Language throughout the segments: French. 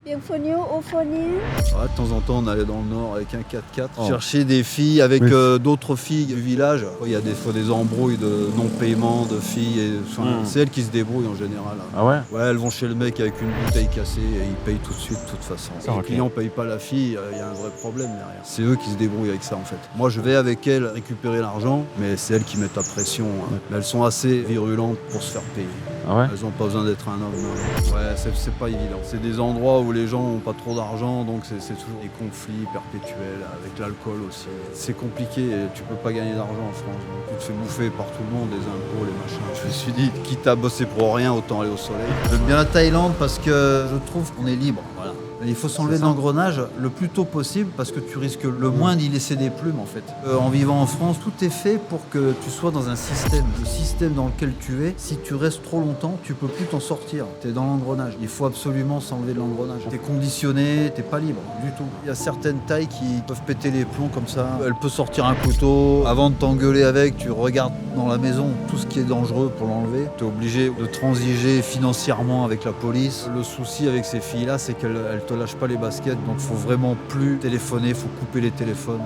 Bienvenue au fournil. Ouais, de temps en temps, on allait dans le nord avec un 4x4 chercher des filles avec d'autres filles du village. Il y a des fois des embrouilles de non-paiement de filles. C'est elles qui se débrouillent en général. Ah ouais? Ouais, elles vont chez le mec avec une bouteille cassée et ils payent tout de suite de toute façon. Si le client ne paye pas la fille, il y a un vrai problème derrière. C'est eux qui se débrouillent avec ça en fait. Moi, je vais avec elles récupérer l'argent, mais c'est elles qui mettent la pression. Mais elles sont assez virulentes pour se faire payer. Ah ouais? Elles n'ont pas besoin d'être un homme. Non. Ouais, c'est pas évident. C'est des endroits où les gens n'ont pas trop d'argent, donc c'est toujours des conflits perpétuels, avec l'alcool aussi. C'est compliqué, tu peux pas gagner d'argent en France. Donc, tu te fais bouffer par tout le monde, les impôts, les machins. Je me suis dit, quitte à bosser pour rien, autant aller au soleil. J'aime bien la Thaïlande parce que je trouve qu'on est libre. Voilà. Il faut s'enlever de l'engrenage le plus tôt possible parce que tu risques le moins d'y laisser des plumes en fait. En vivant en France, tout est fait pour que tu sois dans un système. Le système dans lequel tu es, si tu restes trop longtemps, tu peux plus t'en sortir. Tu es dans l'engrenage. Il faut absolument s'enlever de l'engrenage. Tu es conditionné, tu n'es pas libre du tout. Il y a certaines tailles qui peuvent péter les plombs comme ça. Elle peut sortir un couteau. Avant de t'engueuler avec, tu regardes dans la maison tout ce qui est dangereux pour l'enlever. Tu es obligé de transiger financièrement avec la police. Le souci avec ces filles-là, c'est qu'elles te lâche pas les baskets, donc il faut vraiment plus téléphoner, il faut couper les téléphones.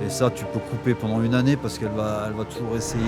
Et ça, tu peux couper pendant une année parce qu'elle va toujours essayer.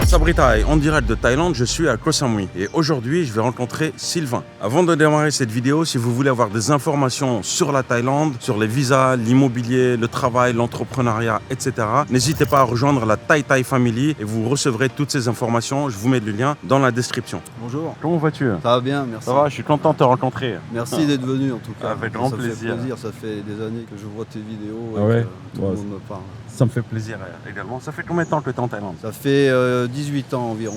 Sabri Thai, en direct de Thaïlande, je suis à Koh Samui et aujourd'hui je vais rencontrer Sylvain. Avant de démarrer cette vidéo, si vous voulez avoir des informations sur la Thaïlande, sur les visas, l'immobilier, le travail, l'entrepreneuriat, etc., n'hésitez pas à rejoindre la Thai Thai Family et vous recevrez toutes ces informations. Je vous mets le lien dans la description. Bonjour. Comment vas-tu? Ça va bien, merci. Ça va, je suis content de te rencontrer. Merci d'être venu en tout cas. Avec grand plaisir. Ça fait plaisir, ça fait des années que je vois tes vidéos et ouais. que tout le monde me parle. Ça me fait plaisir également. Ça fait combien de temps que tu es en Thaïlande? Ça fait 18 ans environ,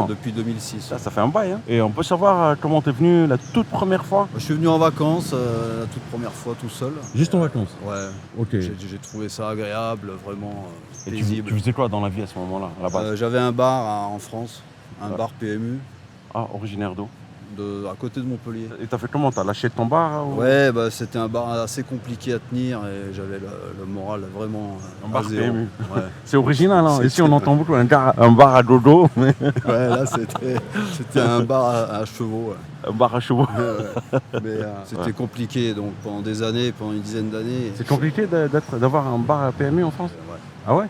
depuis 2006. Ça fait un bail. Hein. Et on peut savoir comment tu es venu la toute première fois? Je suis venu en vacances la toute première fois tout seul. Juste en vacances? Ouais. Ok. J'ai trouvé ça agréable, vraiment paisible. Tu faisais quoi dans la vie à ce moment-là, à la base? J'avais un bar en France, un bar PMU. Ah, originaire d'où? À côté de Montpellier. Et t'as fait comment? T'as lâché ton bar ou... Ouais, c'était un bar assez compliqué à tenir et j'avais le moral vraiment un bar zéro. PMU. Ouais. C'est original, hein. Ici on entend beaucoup un bar à dodo. Mais... Ouais, là c'était un bar à chevaux. Ouais. Un bar à chevaux. Mais c'était compliqué donc pendant des années, pendant une dizaine d'années. C'est compliqué d'avoir un bar à PMU en France? Ouais. Ah ouais?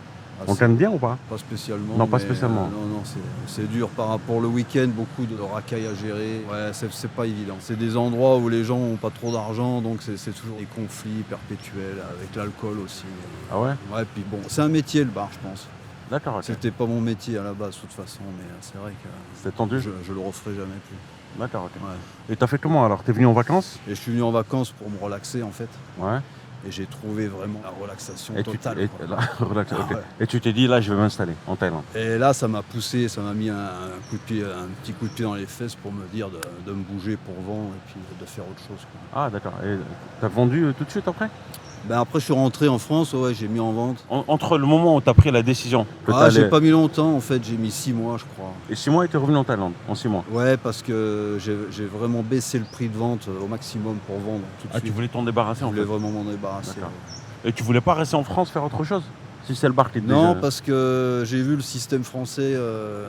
On gagne bien ou pas? Pas spécialement. Non, pas spécialement. Non, c'est dur par rapport au week-end, beaucoup de racailles à gérer. Ouais, c'est pas évident. C'est des endroits où les gens n'ont pas trop d'argent, donc c'est toujours des conflits perpétuels, avec l'alcool aussi. Ah ouais? Ouais, puis bon, c'est un métier le bar, je pense. D'accord, ok. C'était pas mon métier à la base, de toute façon, mais c'est vrai que c'était tendu. Je le referai jamais plus. D'accord, ok. Ouais. Et t'as fait comment alors? T'es venu en vacances? Et je suis venu en vacances pour me relaxer en fait. Ouais. Et j'ai trouvé vraiment la relaxation totale. Okay. Et tu t'es dit, là, je vais m'installer en Thaïlande. Et là, ça m'a poussé, ça m'a mis un petit coup de pied dans les fesses pour me dire de me bouger pour vendre et puis de faire autre chose. Quoi. Ah, d'accord. Et t'as vendu tout de suite après? Après, je suis rentré en France, ouais, j'ai mis en vente. Entre le moment où tu as pris la décision j'ai pas mis longtemps, en fait, j'ai mis 6 mois, je crois. Et 6 mois, et tu es revenu en Thaïlande, en 6 mois? Ouais, parce que j'ai vraiment baissé le prix de vente au maximum pour vendre tout de suite. Tu voulais t'en débarrasser en fait? Je voulais vraiment m'en débarrasser. Ouais. Et tu voulais pas rester en France faire autre chose? Si c'est le bar qui te Non, parce que j'ai vu le système français,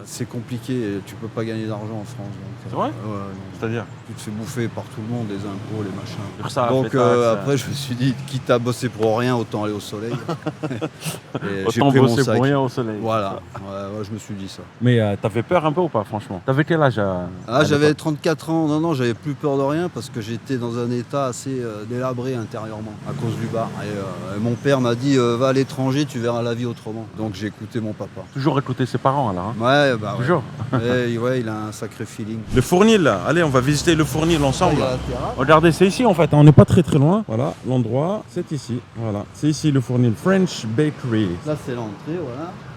c'est compliqué et tu peux pas gagner d'argent en France. C'est vrai? Ouais. C'est-à-dire? Tu te fais bouffer par tout le monde, les impôts, les machins. Ça, donc après, je me suis dit, quitte à bosser pour rien, autant aller au soleil. Autant bosser pour rien au soleil. Voilà, ouais, je me suis dit ça. Mais t'avais peur un peu ou pas, franchement? T'avais quel âge j'avais 34 ans. Non, j'avais plus peur de rien parce que j'étais dans un état assez délabré intérieurement à cause du bar. Et mon père m'a dit, va à l'étranger, tu verras la vie autrement. Donc j'ai écouté mon papa. Toujours écouter ses parents alors? Hein? Ouais, toujours. Ouais, il a un sacré feeling. Le fournil, là. Allez, on va visiter le fournil ensemble. Regardez, c'est ici en fait, on n'est pas très loin. Voilà, l'endroit, c'est ici. Voilà, c'est ici le fournil, French Bakery. Là, c'est l'entrée,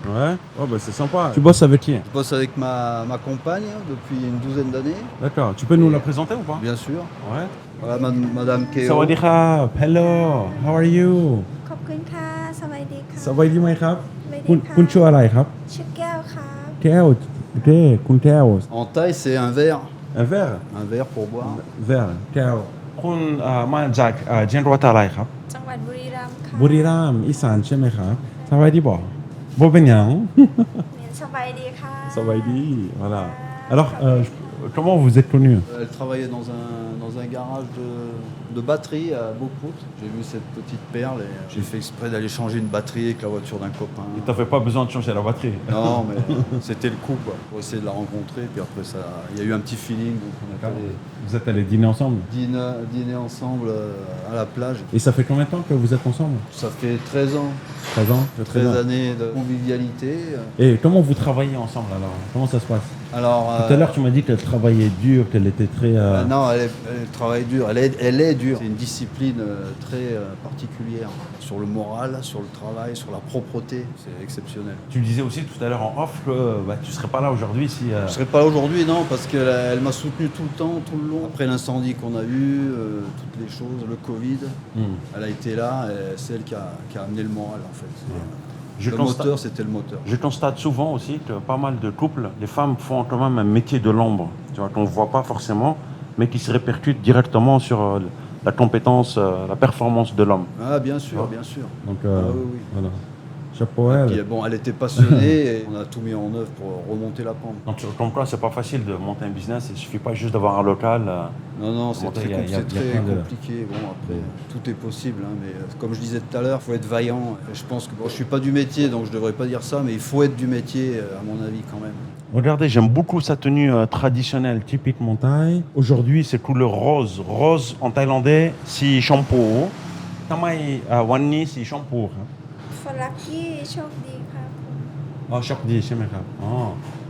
voilà. Ouais, c'est sympa. Tu bosses avec qui? Je bosse avec ma compagne depuis une douzaine d'années. D'accord, tu peux nous la présenter ou pas? Bien sûr. Ouais. Voilà, madame Keo. Sawadee krab. Hello, how are you? ขอบคุณค่ะสวัสดีค่ะ สวัสดีไหมครับ สวัสดีค่ะ คุณชื่ออะไรครับ ชื่อแก้วครับ แก้วโอเคคุณแก้ว En Thaï, c'est un verre. Un verre? Un verre pour boire. Verre แก้วคุณมาจากจังหวัดอะไรครับ จังหวัดบุรีรัมย์ค่ะ บุรีรัมย์อีสานใช่ไหมครับสวัสดีบ่เป็นหยัง สบายดีค่ะ สวัสดี voilà Alors, comment vous êtes connu? Elle travaillait dans un garage de batterie à Beaucourt. J'ai vu cette petite perle et j'ai fait exprès d'aller changer une batterie avec la voiture d'un copain. Tu n'avais pas besoin de changer la batterie. Non, mais c'était le coup, quoi, pour essayer de la rencontrer. Puis après, il y a eu un petit feeling, donc on a fait Vous êtes allés dîner ensemble? dîner ensemble à la plage. Et ça fait combien de temps que vous êtes ensemble? Ça fait 13 ans, 13 ans? 13 années de convivialité. Et comment vous travaillez ensemble alors? Comment ça se passe? Alors, Tout à l'heure, tu m'as dit qu'elle travaillait dur, qu'elle était très... non, elle travaille dur, elle est dure. C'est une discipline très particulière sur le moral, sur le travail, sur la propreté. C'est exceptionnel. Tu disais aussi tout à l'heure en off que tu ne serais pas là aujourd'hui si... Je ne serais pas là aujourd'hui, non, parce qu'elle m'a soutenu tout le temps, tout le long. Après l'incendie qu'on a eu, toutes les choses, le Covid, elle a été là, et c'est elle qui a amené le moral en fait. Moteur, c'était le moteur. Je constate souvent aussi que pas mal de couples, les femmes font quand même un métier de l'ombre, tu vois, qu'on ne voit pas forcément, mais qui se répercute directement sur la compétence, la performance de l'homme. Ah, bien sûr, bien sûr. Donc, oui, oui. voilà. Chapeau à elle. Puis, bon, elle était passionnée et on a tout mis en œuvre pour remonter la pente. Donc, comme quoi, c'est pas facile de monter un business, il suffit pas juste d'avoir un local. Non, c'est très, il y a compliqué. Bon, après, tout est possible, hein, mais comme je disais tout à l'heure, il faut être vaillant. Et je pense que je suis pas du métier, donc je devrais pas dire ça, mais il faut être du métier, à mon avis, quand même. Regardez, j'aime beaucoup sa tenue traditionnelle, typiquement thaï. Aujourd'hui, c'est couleur rose. Rose en thaïlandais, si shampoo. Tamai wanni si shampoo. คนลัคกี้โชคดีค่ะคุณ Ah, Shakdi, c'est vrai.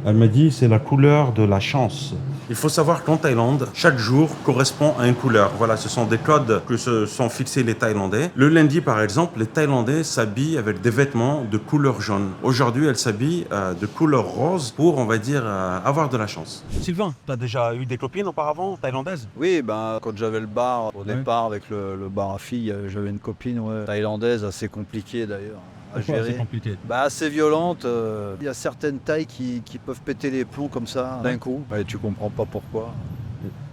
Elle m'a dit c'est la couleur de la chance. Il faut savoir qu'en Thaïlande, chaque jour correspond à une couleur. Voilà, ce sont des codes que se sont fixés les Thaïlandais. Le lundi, par exemple, les Thaïlandais s'habillent avec des vêtements de couleur jaune. Aujourd'hui, elles s'habillent de couleur rose pour, on va dire, avoir de la chance. Sylvain, tu as déjà eu des copines auparavant, thaïlandaises? Oui, quand j'avais le bar, au départ, avec le bar à filles, j'avais une copine thaïlandaise, assez compliquée d'ailleurs. À gérer. C'est compliqué. Assez violente. Il y a certaines tailles qui peuvent péter les plombs comme ça d'un coup. Et tu comprends pas pourquoi.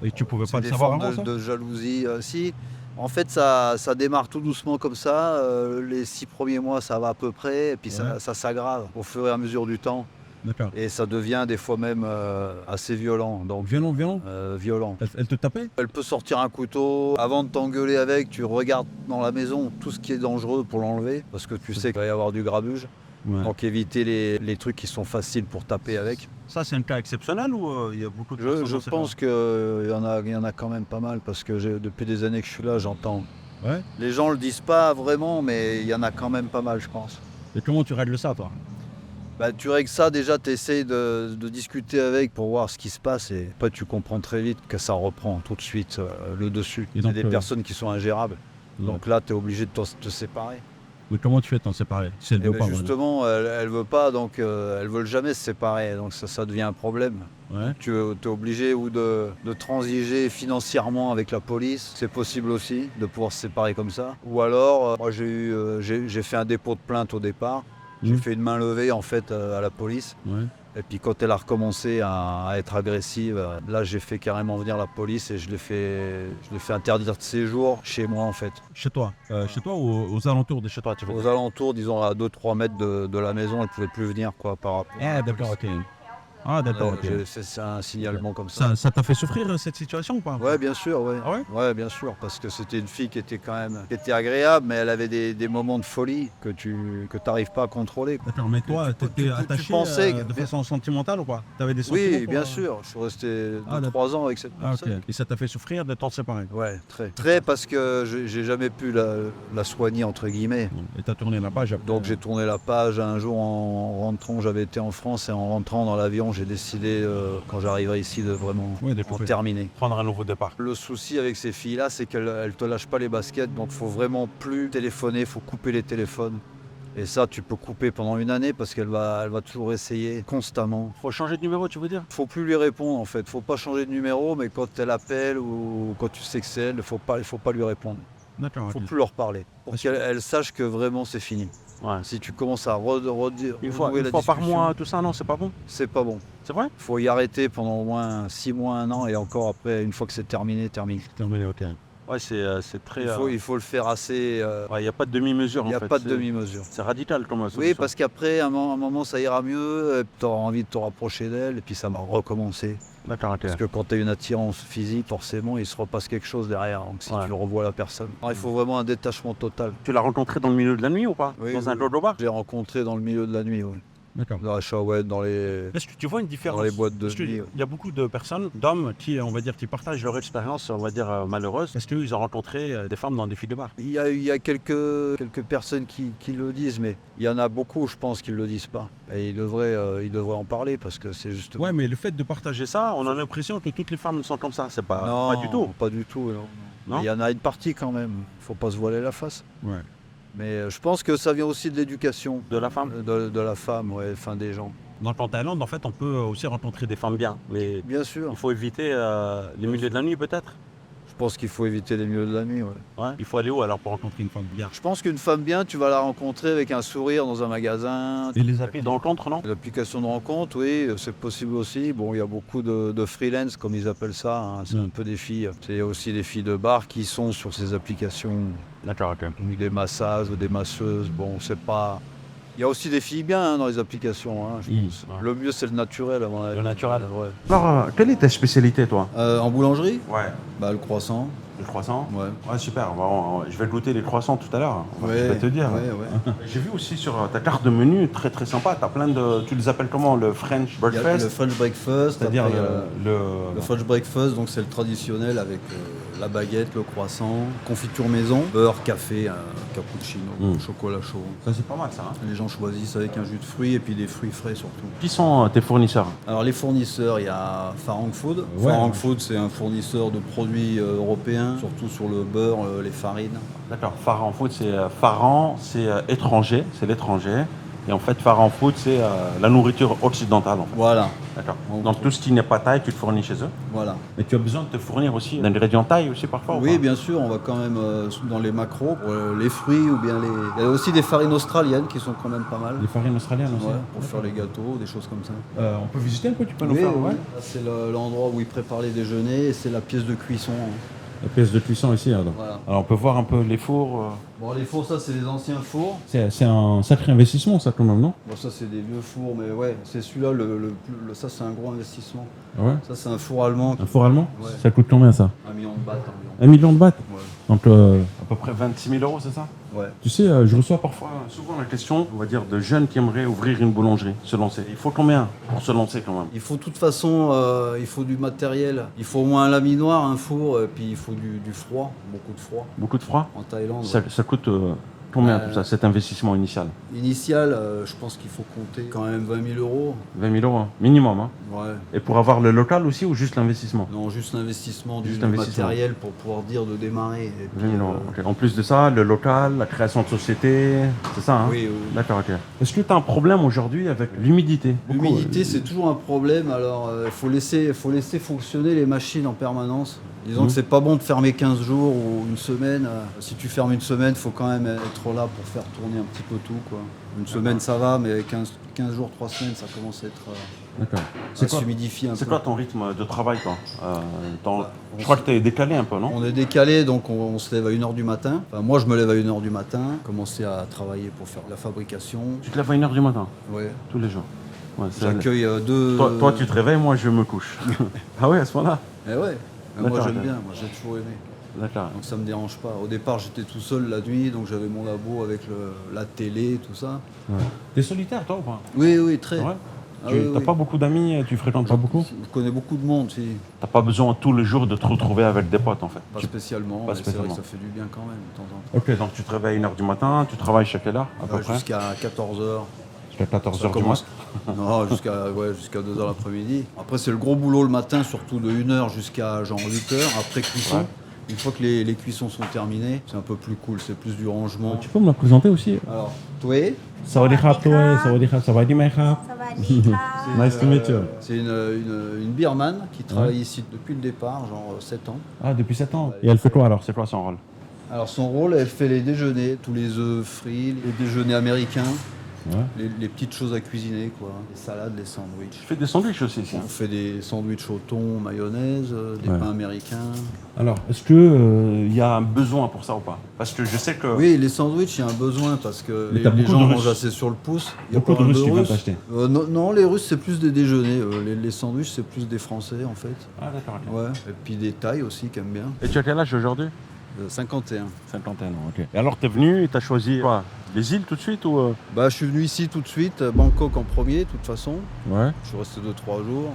Et tu pouvais pas C'est le des savoir formes avant ça? de jalousie. Si, en fait, ça démarre tout doucement comme ça. Les 6 premiers mois, ça va à peu près. Et puis ça s'aggrave au fur et à mesure du temps. D'accord. Et ça devient des fois même assez violent. Donc, Violent? violent. Elle te tapait? Elle peut sortir un couteau. Avant de t'engueuler avec, tu regardes dans la maison tout ce qui est dangereux pour l'enlever. Parce que tu sais qu'il va y avoir du grabuge. Ouais. Donc éviter les trucs qui sont faciles pour taper avec. Ça, c'est un cas exceptionnel ou il y a beaucoup de personnes Je dans ce pense qu'il y en a quand même pas mal. Parce que depuis des années que je suis là, j'entends. Ouais. Les gens le disent pas vraiment, mais il y en a quand même pas mal, je pense. Et comment tu règles ça, toi? Tu règles ça, déjà tu essayes de discuter avec pour voir ce qui se passe et après tu comprends très vite que ça reprend tout de suite le dessus. Il y a des personnes qui sont ingérables. Donc là tu es obligé de te séparer. Mais comment tu fais t'en séparer si elle veut pas? Justement, elle veut pas, donc elles veulent jamais se séparer, donc ça devient un problème. Ouais. Tu es obligé ou de transiger financièrement avec la police, c'est possible aussi de pouvoir se séparer comme ça. Ou alors, moi j'ai fait un dépôt de plainte au départ. J'ai fait une main levée en fait à la police. Ouais. Et puis quand elle a recommencé à être agressive, là j'ai fait carrément venir la police et je l'ai fait interdire de séjour chez moi en fait. Chez toi ou aux alentours de chez toi, tu vois? Aux alentours, disons à 2-3 mètres de la maison, elle ne pouvait plus venir quoi par rapport. Ah d'accord, ok. Ah d'accord, ok. C'est un signalement comme ça. Ça t'a fait souffrir cette situation ou pas? Ouais, bien sûr, ouais. Ah ouais? Ouais, bien sûr, parce que c'était une fille qui était agréable, mais elle avait des moments de folie que t'arrives pas à contrôler. D'accord, mais toi, t'étais attaché de façon sentimentale ou pas? T'avais des sentiments? Oui, bien sûr. Je suis resté 3 ans avec cette personne. Ok. Et ça t'a fait souffrir de t'en séparer? Ouais, très. Très, parce que j'ai jamais pu la soigner, entre guillemets. Et t'as tourné la page après? Donc j'ai tourné la page un jour en rentrant, j'avais été en France et en rentrant dans l'avion, j'ai décidé, quand j'arriverai ici, de vraiment en terminer. Prendre un nouveau départ. Le souci avec ces filles-là, c'est qu'elles ne te lâchent pas les baskets, donc il faut vraiment plus téléphoner, il faut couper les téléphones. Et ça, tu peux couper pendant une année parce qu'elle va toujours essayer constamment. Faut changer de numéro, tu veux dire? Faut plus lui répondre en fait. Faut pas changer de numéro, mais quand elle appelle ou quand tu sais que c'est elle, faut pas lui répondre. D'accord. Faut plus leur parler. Pour qu'elle sache que vraiment c'est fini. Ouais. Si tu commences à redire une fois par mois, tout ça, non, c'est pas bon? C'est pas bon. C'est vrai? Faut y arrêter pendant au moins 6 mois, 1 an, et encore après, une fois que c'est terminé. Terminé, ok. Ouais, c'est très. Il faut le faire assez. Il n'y a pas de demi-mesure Il n'y en a fait. pas de demi-mesure. C'est radical comme solution. Oui, parce qu'après, à un moment, ça ira mieux, tu auras envie de te rapprocher d'elle, et puis ça va recommencer. D'accord, ok. Parce que quand tu as une attirance physique, forcément, il se repasse quelque chose derrière, donc si Ouais. tu revois la personne. Alors, il faut vraiment un détachement total. Tu l'as rencontré dans le milieu de la nuit ou pas? Oui, Dans un oui. dodo bar? Je l'ai rencontré dans le milieu de la nuit, oui. D'accord. Dans la chahouette, dans les... Est-ce que tu vois une différence Dans les boîtes de Parce que nuit, il y a beaucoup de personnes, d'hommes, qui, on va dire, qui partagent leur expérience, on va dire, malheureuse, parce qu'ils ont rencontré des femmes dans des filles de bar. Il y a quelques personnes qui le disent, mais il y en a beaucoup, je pense, qui ne le disent pas. Et ils devraient en parler, parce que c'est justement... Ouais, mais le fait de partager ça, on a l'impression que toutes les femmes sont comme ça. C'est pas, Non, pas du tout. pas du tout, non. Non. Il y en a une partie quand même, il ne faut pas se voiler la face. Ouais. Mais je pense que ça vient aussi de l'éducation. De la femme. De la femme, ouais, enfin des gens. Donc en Thaïlande, en fait, on peut aussi rencontrer des femmes bien. Mais Bien sûr, il faut éviter les milieux de la nuit, peut-être. je pense qu'il faut éviter les milieux de la nuit, ouais. Ouais. Il faut aller où alors pour rencontrer une femme bien? Je pense qu'une femme bien, tu vas la rencontrer avec un sourire dans un magasin. Et les applis de rencontre, non? L'application de rencontre, oui, c'est possible aussi. Bon, il y a beaucoup de freelance, comme ils appellent ça. Hein. C'est un peu des filles. C'est aussi des filles de bar qui sont sur ces applications. D'accord, ok. Des massages ou des masseuses. Bon, c'est pas... Il y a aussi des filles bien hein, dans les applications, hein, je pense. Ouais. Le mieux, c'est le naturel, à mon avis. Le naturel. Ouais. Alors, quelle est ta spécialité, toi? En boulangerie, Ouais. le croissant. Le croissant? Ouais. Ouais, super. Je vais goûter les croissants tout à l'heure. Je Ouais, vais te dire. ouais. J'ai vu aussi sur ta carte de menu, très très sympa, tu as plein de... Tu les appelles comment? Le French Il y a breakfast? le French breakfast. C'est-à-dire après, le... le French breakfast, donc c'est le traditionnel avec la baguette, le croissant, confiture maison, beurre, café, cappuccino, chocolat chaud. Ça c'est pas mal ça. Hein. Les gens choisissent avec un jus de fruits et puis des fruits frais surtout. Qui sont tes fournisseurs? Alors les fournisseurs, il y a Farang Food. Ouais. Farang Food, c'est un fournisseur de produits européens, surtout sur le beurre, les farines. D'accord, Farang Food, c'est étranger, c'est l'étranger. Et en fait, Farang Food, c'est la nourriture occidentale. En fait. Voilà, D'accord. Donc, Donc tout ce qui n'est pas thaï, tu te fournis chez eux. voilà. Mais tu as besoin de te fournir aussi d'ingrédients thaï aussi parfois? ou Oui, pas? bien sûr, on va quand même dans les macros, pour, les fruits ou bien les... Il y a aussi des farines australiennes qui sont quand même pas mal. Les farines australiennes aussi. Ouais, pour faire les gâteaux, des choses comme ça. On peut visiter un peu, tu peux nous Oui, faire oui. ouais. Là, c'est l'endroit où ils préparent les déjeuners et c'est la pièce de cuisson. La pièce de cuisson ici. Alors. Voilà. Alors on peut voir un peu les fours. Bon, les fours, ça, c'est les anciens fours. C'est un sacré investissement ça quand même, non? Bon, ça, c'est des vieux fours, mais ouais, c'est celui-là, ça, c'est un gros investissement. Ouais. Ça, c'est un four allemand. Un four allemand? Ouais. Ça coûte combien ça? 1 million de bahts environ. 1 million de bahts? Ouais. Donc à peu près 26 000 euros, c'est ça? Ouais. Tu sais, je reçois parfois, souvent la question, on va dire, de jeunes qui aimeraient ouvrir une boulangerie, se lancer. Il faut combien pour se lancer quand même? Il faut de toute façon, il faut du matériel. Il faut au moins un laminoir, un four, et puis il faut du froid, beaucoup de froid. Beaucoup de froid? En Thaïlande. Ça coûte combien tout ça, cet investissement initial? Initial, je pense qu'il faut compter quand même 20 000 euros. 20 000 euros, hein, minimum. Hein. Ouais. Et pour avoir le local aussi ou juste l'investissement? Non, juste l'investissement du Juste l'investissement. matériel pour pouvoir dire de démarrer. Et 20 000 euros. puis, Ok. En plus de ça, le local, la création de société, c'est ça, hein? Oui, oui. D'accord, ok. Est-ce que tu as un problème aujourd'hui avec l'humidité? Beaucoup, L'humidité, c'est toujours un problème. Alors, il faut laisser fonctionner les machines en permanence. Disons que c'est pas bon de fermer 15 jours ou une semaine. Si tu fermes une semaine, il faut quand même être là pour faire tourner un petit peu tout, quoi. Une semaine, ça va, mais 15 jours, 3 semaines, ça commence à être... D'accord. ça s'humidifie un peu. C'est quoi ton rythme de travail, toi je crois que tu es décalé un peu, non? On est décalé, donc on se lève à 1h du matin. Enfin, moi, je me lève à 1h du matin, commencer à travailler pour faire de la fabrication. Tu te lèves à 1h du matin, Ouais. tous les jours. Ouais, J'accueille deux... Toi, tu te réveilles, moi, je me couche. Ah ouais, à ce moment-là? Eh ouais. Moi, D'accord, j'aime ok. bien, moi, j'ai toujours aimé. D'accord. Donc ça me dérange pas. Au départ, j'étais tout seul la nuit, donc j'avais mon labo avec la télé, tout ça. Ouais. T'es solitaire, toi, ou pas? Oui, oui, très. Ouais. Ah Tu oui, n'as oui. pas beaucoup d'amis, tu fréquentes pas beaucoup? Je connais beaucoup de monde, si. T'as pas besoin tous les jours de te retrouver avec des potes, en fait. Pas spécialement, Pas mais c'est vrai spécialement. que ça fait du bien quand même, de temps en temps. Ok, donc tu te réveilles à 1h du matin, tu travailles jusqu'à quelle heure, à peu près? Jusqu'à 14h. Jusqu'à 14h du matin. Non, jusqu'à 2h l'après-midi. Après, c'est le gros boulot le matin, surtout de 1h jusqu'à genre 8h, après cuisson. Ouais. Une fois que les cuissons sont terminées, c'est un peu plus cool, c'est plus du rangement. Tu peux me la présenter aussi? Alors, toi, Sawadee-krap, toi, Sawadee-krap, Sawadee-mai-krap. สวัสดีค่ะ Nice to meet you. c'est une birmane qui travaille ici depuis le départ, genre 7 ans. Ah, depuis 7 ans. Et elle fait quoi alors? C'est quoi son rôle? Alors son rôle, elle fait les déjeuners, tous les œufs frits, les déjeuners américains. Les petites choses à cuisiner, quoi. Les salades, les sandwichs. Tu fais des sandwichs aussi ici. On fait des sandwichs au thon, mayonnaise, des pains américains. Alors, est-ce que y a un besoin pour ça ou pas? Parce que je sais que... Oui, les sandwichs, il y a un besoin parce que Mais t'as les beaucoup gens de mangent Russes. assez sur le pouce. Il y a Beaucoup pas de mal Russes qui viennent t'acheter. Non, non, les Russes, c'est plus des déjeuners. Les sandwichs, c'est plus des Français, en fait. Ah d'accord, ok. Ouais. Et puis des Thaïs aussi, qui aiment bien. Et tu as quel âge aujourd'hui? 51. 51 ans, ok. Et alors, t'es venu et t'as choisi quoi? Les îles tout de suite ou... Bah, je suis venu ici tout de suite, Bangkok en premier, de toute façon. Ouais. Je suis resté 2-3 jours.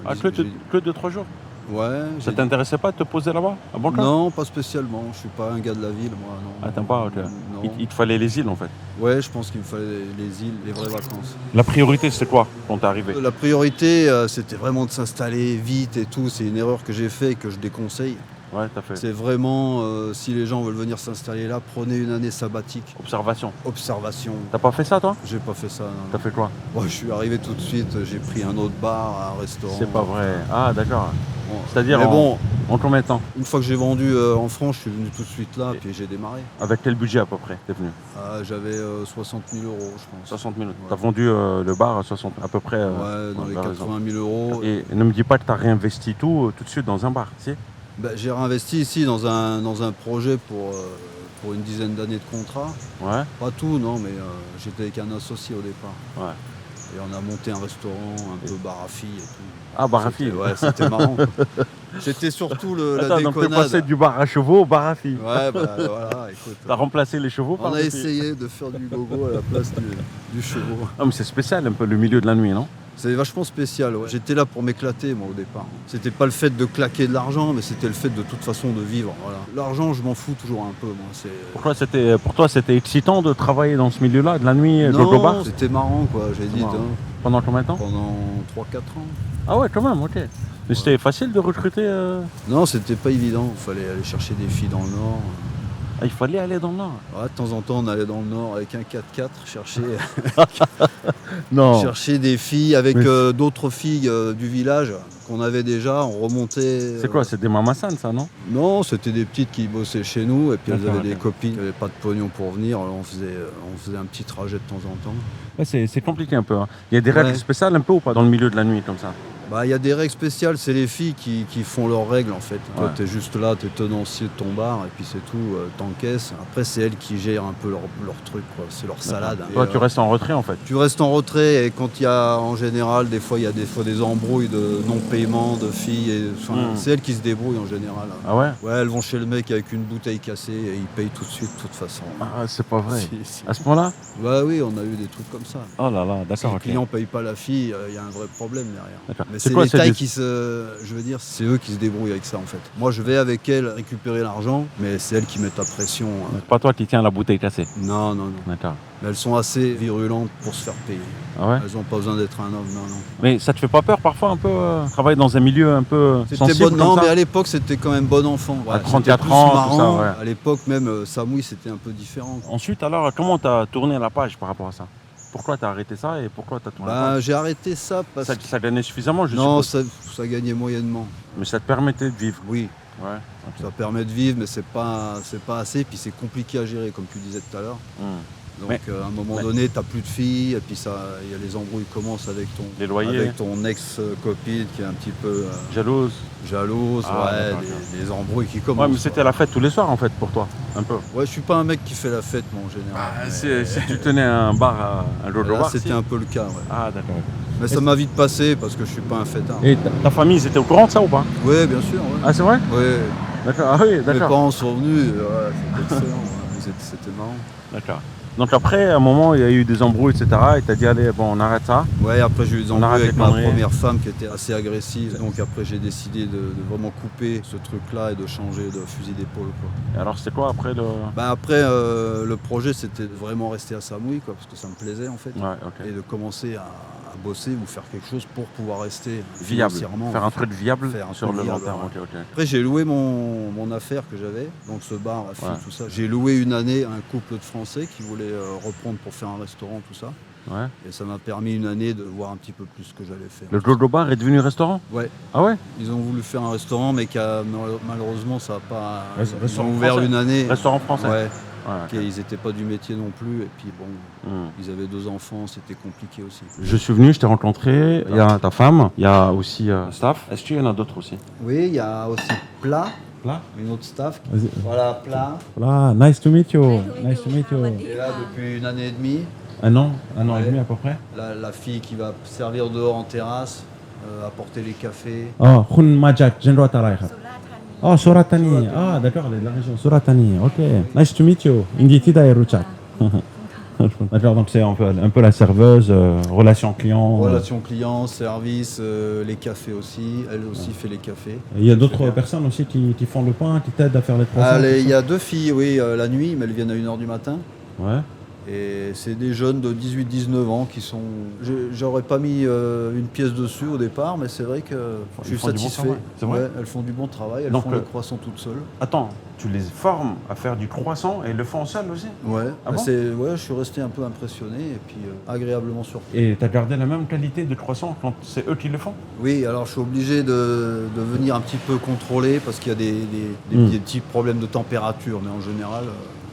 Ah, que 2-3 jours? Ouais. Ça t'intéressait pas de te poser là-bas, à Bangkok? Non, pas spécialement. Je suis pas un gars de la ville, moi. Non. Ah, t'aimes pas, ok. Non. Il te fallait les îles en fait. Ouais, je pense qu'il me fallait les îles, les vraies vacances. La priorité, c'était quoi quand t'es arrivé? La priorité, c'était vraiment de s'installer vite et tout. C'est une erreur que j'ai faite et que je déconseille. Ouais, t'as fait. C'est vraiment, si les gens veulent venir s'installer là, prenez une année sabbatique. Observation. Observation. T'as pas fait ça toi? J'ai pas fait ça. Non. T'as fait quoi? Bon, je suis arrivé tout de suite, j'ai pris un autre bar, un restaurant. C'est pas vrai. Ah d'accord. Bon. C'est-à-dire Mais bon, en combien de temps? une fois que j'ai vendu en France, je suis venu tout de suite là, puis j'ai démarré. Avec quel budget à peu près t'es venu? J'avais 60 000 euros, je pense. 60 000. Ouais. T'as vendu le bar à 60 à peu près. Ouais, dans les vers 80 000 euros. Et ne me dis pas que t'as réinvesti tout de suite dans un bar, si? Bah, j'ai réinvesti ici dans un projet pour une dizaine d'années de contrat. Ouais. Pas tout, non, mais j'étais avec un associé au départ. Ouais. Et on a monté un restaurant un peu bar à filles et tout. Ah, bar à C'était- filles. Ouais, c'était marrant. C'était surtout la Attends, donc t'es déconnade. passé du bar à chevaux au bar à filles. Ouais, bah voilà, écoute. T'as remplacé les chevaux par On a des filles. essayé de faire du gogo à la place du chevaux. Ah, mais c'est spécial un peu le milieu de la nuit, non? C'est vachement spécial. Ouais. J'étais là pour m'éclater, moi, au départ. C'était pas le fait de claquer de l'argent, mais c'était le fait de toute façon de vivre. Voilà. L'argent, je m'en fous toujours un peu, moi. Pour toi, c'était excitant de travailler dans ce milieu-là, de la nuit, gogo bar? Non, c'était marrant, quoi. J'ai dit, marrant. hein, Pendant combien de temps? pendant 3-4 ans. Ah ouais, quand même, ok. Mais c'était facile de recruter Non, c'était pas évident. Il fallait aller chercher des filles dans le Nord. Ah, il fallait aller dans le Nord. Ouais, de temps en temps, on allait dans le Nord avec un 4x4 chercher, Non. chercher des filles avec Mais- d'autres filles du village qu'on avait déjà. On remontait. C'est quoi? C'est des mamassanes, ça, non? Non, c'était des petites qui bossaient chez nous et puis elles D'accord, avaient des ok. copines qui n'avaient pas de pognon pour venir. Alors on faisait un petit trajet de temps en temps. Ouais, c'est compliqué un peu. Hein. Il y a des règles Ouais. spéciales un peu ou pas dans le milieu de la nuit comme ça? Bah, il y a des règles spéciales, c'est les filles qui font leurs règles en fait. Toi, Ouais. t'es juste là, t'es tenancier de ton bar et puis c'est tout, t'encaisses. Après, c'est elles qui gèrent un peu leur truc, quoi. C'est leur salade. Et, Toi, tu restes en retrait en fait. tu restes en retrait et quand il y a, en général, des fois, il y a des embrouilles de non-paiement de filles. Enfin, c'est elles qui se débrouillent en général. Ah ouais? Ouais, elles vont chez le mec avec une bouteille cassée et ils payent tout de suite, de toute façon. Ah, c'est pas vrai. Si, si. À ce point-là? Bah oui, on a eu des trucs comme ça. Oh là là, Si d'accord, le ok. client paye pas la fille, il y a un vrai problème derrière. D'accord. Mais C'est c'est quoi, les c'est tailles des- qui je veux dire, c'est eux qui se débrouillent avec ça en fait. Moi, je vais avec elles récupérer l'argent, mais c'est elles qui mettent la pression. C'est pas toi qui tiens la bouteille cassée. Non, non, non. D'accord. Mais elles sont assez virulentes pour se faire payer. Ah ouais? Elles n'ont pas besoin d'être un homme, non, non. Mais ça te fait pas peur parfois un peu travailler dans un milieu un peu C'était sensible bon, comme non, ça? mais à l'époque, c'était quand même bon enfant. À C'était 34 plus ans, tout marrant. ça, ouais. À l'époque, même Samui, c'était un peu différent. Ensuite, alors, comment t'as tourné la page par rapport à ça? Pourquoi t'as arrêté ça et pourquoi t'as tourné la Bah, page? j'ai arrêté ça parce que. Ça gagnait suffisamment, je Non, suppose. ça gagnait moyennement. Mais ça te permettait de vivre. Oui, Ouais. ok. ça permet de vivre, mais c'est pas assez. Puis c'est compliqué à gérer, comme tu disais tout à l'heure. Donc Mais- à un moment mais- donné, t'as plus de filles, et puis il y a les embrouilles qui commencent avec Les loyers. avec ton ex-copine qui est un petit peu Jalouse. jalouse, Ah, ouais, d'accord, les embrouilles qui commencent. Ouais, mais c'était la fête tous les soirs en fait pour toi, un peu. Ouais, je suis pas un mec qui fait la fête, moi, en général. mais- Si tu tenais un bar, un mais dodo là, bar, c'était si. un peu le cas, ouais. Ah d'accord. Mais ça m'a vite passé parce que je suis pas un fêtard. Et ta famille, ils étaient au courant de ça ou pas? Oui, bien sûr, ouais. Ah c'est vrai? Ouais. D'accord. Ah oui, Mes d'accord. parents sont venus, ouais, c'était excellent, ouais. C'était marrant. D'accord. Donc après, à un moment, il y a eu des embrouilles, etc. Et t'as dit allez, bon, on arrête ça. Ouais, après j'ai eu des On embrouilles arrête avec les ma conneries. première femme qui était assez agressive. Donc après j'ai décidé de vraiment couper ce truc-là et de changer de fusil d'épaule, quoi. Et alors c'était quoi après le... Bah après le projet c'était de vraiment rester à Samui, quoi, parce que ça me plaisait en fait. Ouais, ok. Et de commencer à bosser ou faire quelque chose pour pouvoir rester Viable. financièrement. Faire un truc viable Faire un sur truc le long viable, terme. ouais. Ok, ok. Après j'ai loué mon affaire que j'avais, donc ce bar, la fille, Ouais. tout ça. J'ai loué une année un couple de Français qui voulaient reprendre pour faire un restaurant, tout ça. Ouais. Et ça m'a permis une année de voir un petit peu plus ce que j'allais faire. Le dodo bar est devenu restaurant? Ouais, Ah ouais? ils ont voulu faire un restaurant, mais malheureusement ça n'a pas. Ils Restaurant ont ouvert français. une année. Restaurant français. Ouais. Ouais, ok. Ils n'étaient pas du métier non plus. Et puis bon, Hmm. ils avaient 2 enfants, c'était compliqué aussi. Je suis venu, je t'ai rencontré. Il y a ta femme, il y a aussi staff. Est-ce qu'il y en a d'autres aussi? Oui, il y a aussi Plat, Là. une autre staff. Vas-y. Voilà, Plat. Voilà, nice to meet you. Nice to meet you. Elle est là depuis 1 année et demie. Un an et Ouais. demi à peu près. La fille qui va servir dehors en terrasse, apporter les cafés. Ah, Khun Majak, Jenro Taraïkha. Oh, Suratani. Ah, d'accord, elle est de la région Suratani. Ok. Nice to meet you. Inditi Dairuchak. D'accord, donc c'est un peu la serveuse, relation client. Relation client, service, les cafés aussi. Elle aussi fait les cafés. Il y a d'autres personnes aussi qui font le pain, qui t'aident à faire les croissants. Allez, tout il ça. y a 2 filles, oui, la nuit, mais elles viennent à 1h du matin. Ouais. Et c'est des jeunes de 18-19 ans qui sont... J'aurais pas mis une pièce dessus au départ, mais c'est vrai que je suis font du bon satisfait. travail, c'est vrai. Ouais, elles font du bon travail, elles Donc, font les croissants toutes seules. Attends, tu les formes à faire du croissant et ils le font seuls aussi? Ouais, Ah bon ouais, je suis resté un peu impressionné et puis agréablement surpris. Et tu as gardé la même qualité de croissant quand c'est eux qui le font? Oui, alors je suis obligé de venir un petit peu contrôler parce qu'il y a des petits problèmes de température, mais en général...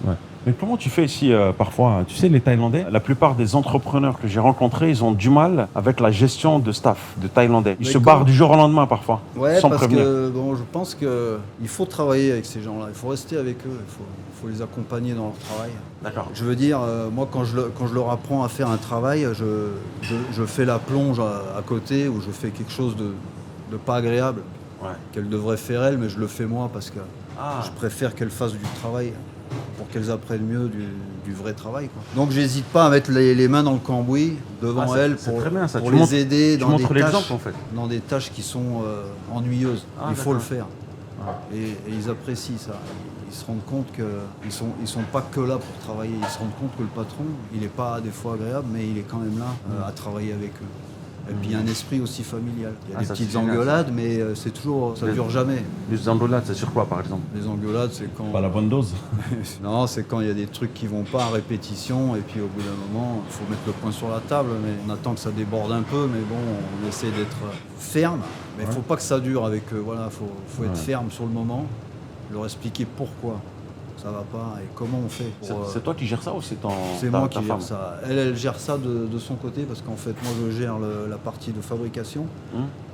Ouais. Mais comment tu fais ici parfois? Tu sais, les Thaïlandais, la plupart des entrepreneurs que j'ai rencontrés, ils ont du mal avec la gestion de staff, de Thaïlandais. Ils Mais se comment- barrent du jour au lendemain parfois, Ouais, sans parce prévenir. que bon, je pense qu'il faut travailler avec ces gens-là, il faut rester avec eux, il faut les accompagner dans leur travail. D'accord. Je veux dire, moi quand je leur apprends à faire un travail, je fais la plonge à côté ou je fais quelque chose de pas agréable Ouais. qu'elle devrait faire elle, mais je le fais moi parce que Ah, je préfère qu'elles fassent du travail pour qu'elles apprennent mieux du vrai travail, quoi. Donc j'hésite pas à mettre les mains dans le cambouis devant Ah, c'est- elles c'est pour, très bien, ça. pour Tu les montres- aider tu dans montres des, tâches, l'exemple, en fait. dans des tâches qui sont ennuyeuses. Ah, Il faut le d'accord. faire. Et ils apprécient ça. Ils se rendent compte qu'ils sont pas que là pour travailler. Ils se rendent compte que le patron, il n'est pas des fois agréable, mais il est quand même là à travailler avec eux. Et puis il y a un esprit aussi familial. Il y a Ah, des ça, petites c'est génial, engueulades, mais c'est toujours, ça Les- dure jamais. les engueulades, c'est sur quoi par exemple? Les engueulades, c'est quand... Pas la bonne dose. Non, c'est quand il y a des trucs qui vont pas à répétition et puis au bout d'un moment, il faut mettre le point sur la table, mais on attend que ça déborde un peu, mais bon, on essaie d'être ferme, mais il faut pas que ça dure avec eux. Voilà, faut être ferme sur le moment, leur expliquer pourquoi ça va pas et comment on fait. C'est toi qui gères ça ou c'est C'est ta moi qui femme? gère ça. Elle gère ça de son côté parce qu'en fait, moi je gère la partie de fabrication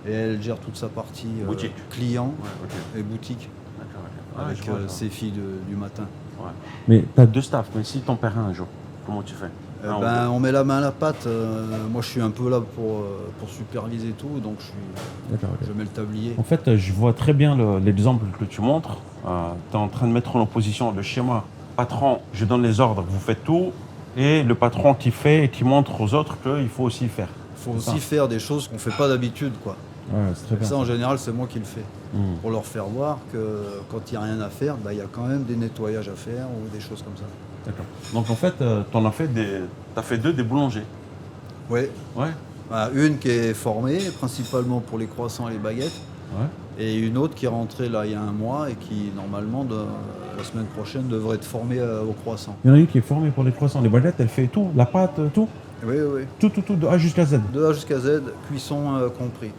et elle gère toute sa partie Boutique. client Ouais, ok. et boutique D'accord, ok. Ouais, avec je vois, je vois. ses filles du matin. Ouais. Mais T'as 2 staff, mais si t'en perds un jour, comment tu fais? Un ou deux. On met la main à la pâte. Moi, je suis un peu là pour superviser tout, donc D'accord, ok. je mets le tablier. En fait, je vois très bien l'exemple que tu montres. Tu es en train de mettre en opposition le schéma patron, je donne les ordres, vous faites tout, et le patron qui fait et qui montre aux autres qu'il faut aussi faire. Il faut C'est aussi ça. faire des choses qu'on ne fait pas d'habitude, quoi. Ouais, c'est très bien. Ça, en général, c'est moi qui le fais. Hmm. Pour leur faire voir que quand il n'y a rien à faire, il y a quand même des nettoyages à faire ou des choses comme ça. D'accord. Donc en fait, t'as fait 2 des boulangers. Oui. Ouais. Une qui est formée principalement pour les croissants et les baguettes, Ouais. et une autre qui est rentrée là il y a un mois et qui, normalement, la semaine prochaine, devrait être formée au croissant. Il y en a une qui est formée pour les croissants, les baguettes, elle fait tout, la pâte, tout, Oui, oui. tout, de A jusqu'à Z. De A jusqu'à Z, cuisson compris.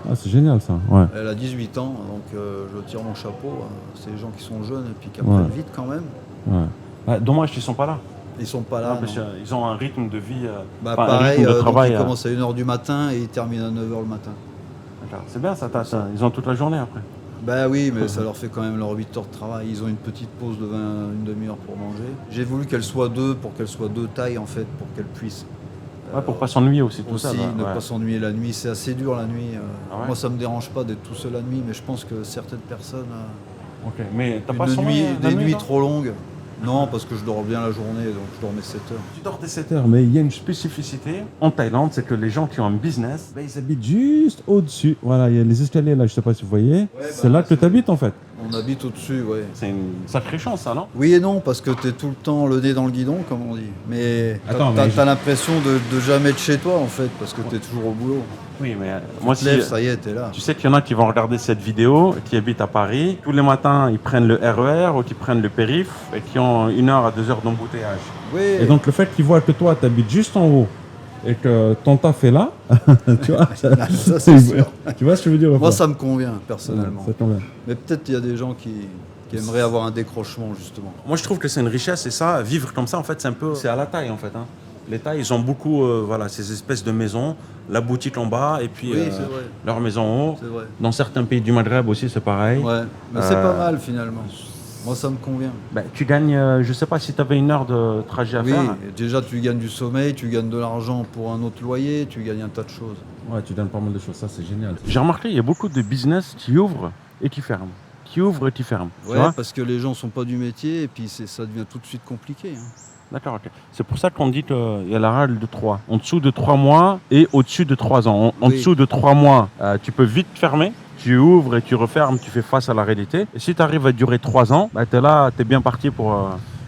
Ah, c'est génial ça, ouais. Elle a 18 ans, donc je tire mon chapeau. C'est des gens qui sont jeunes et puis qui apprennent vite quand même. Ouais. Ah, dommage qu'ils sont pas là. Ils sont pas Non, là. parce non. qu'ils ont un rythme de vie, Bah, enfin, un pareil, rythme de donc travail. ils commencent à 1h du matin et ils terminent à 9h le matin. D'accord. C'est bien ça, ils ont toute la journée après. Bah oui, mais ça leur fait quand même leur 8 heures de travail. Ils ont une petite pause de une demi-heure pour manger. J'ai voulu qu'elles soient deux pour qu'elles soient 2 tailles en fait, pour qu'elles puissent Ouais, pour pas s'ennuyer aussi, tout aussi ça. bah, ne ouais. pas s'ennuyer la nuit. C'est assez dur la nuit. Ah ouais Moi ça me dérange pas d'être tout seul la nuit, mais je pense que certaines personnes Ok, mais t'as pas une sommeil nuit, la des nuit, nuits toi trop longues. Non, parce que je dors bien la journée, donc je dormais 7 heures. Tu dors dès 7 heures, mais il y a une spécificité en Thaïlande, c'est que les gens qui ont un business, Ils habitent juste au-dessus. Voilà, il y a les escaliers là, je sais pas si vous voyez. C'est bah, là que tu habites en fait. On habite au-dessus, ouais. c'est une sacrée chance, ça, non? Oui et non, parce que tu es tout le temps le nez dans le guidon, comme on dit. Mais Attends, t'as mais t'as l'impression de jamais être chez toi, en fait, parce que tu es toujours au boulot. Oui, mais moi, Tu te lèves, ça y est, t'es là. tu sais qu'il y en a qui vont regarder cette vidéo, qui habitent à Paris. Tous les matins, ils prennent le RER ou qui prennent le périph' et qui ont 1 heure à 2 heures d'embouteillage. Oui, Et donc le fait qu'ils voient que toi tu habites juste en haut et que ton taf est là, tu vois, ça c'est sûr. tu vois ce que je veux dire ou Moi, pas ça me convient, Ouais, personnellement. ça tombe bien. Mais peut-être il y a des gens qui qui aimeraient avoir un décrochement justement. Moi, je trouve que c'est une richesse et ça, vivre comme ça, en fait, c'est un peu, c'est à la taille, en fait. Hein. Les Thaïs, ils ont beaucoup, voilà, ces espèces de maisons, la boutique en bas et puis Oui, c'est vrai. leur maison en haut. C'est vrai. Dans certains pays du Maghreb aussi, c'est pareil. Ouais, mais c'est pas mal finalement. Moi, ça me convient. Ben, tu gagnes, je sais pas si tu avais 1 heure de trajet à Oui, faire. déjà tu gagnes du sommeil, tu gagnes de l'argent pour un autre loyer, tu gagnes un tas de choses. Ouais, tu donnes pas mal de choses, ça c'est génial. J'ai remarqué, il y a beaucoup de business qui ouvrent et qui ferment. Qui ouvrent et qui ferment. Tu Ouais, vois. parce que les gens sont pas du métier et puis ça devient tout de suite compliqué. Hein. D'accord, ok. C'est pour ça qu'on dit qu'il y a la règle de 3. En dessous de 3 mois et au-dessus de 3 ans. En Oui. dessous de 3 mois, tu peux vite fermer. Tu ouvres et tu refermes, tu fais face à la réalité. Et si tu arrives à durer 3 ans, bah, tu es là, tu es bien parti pour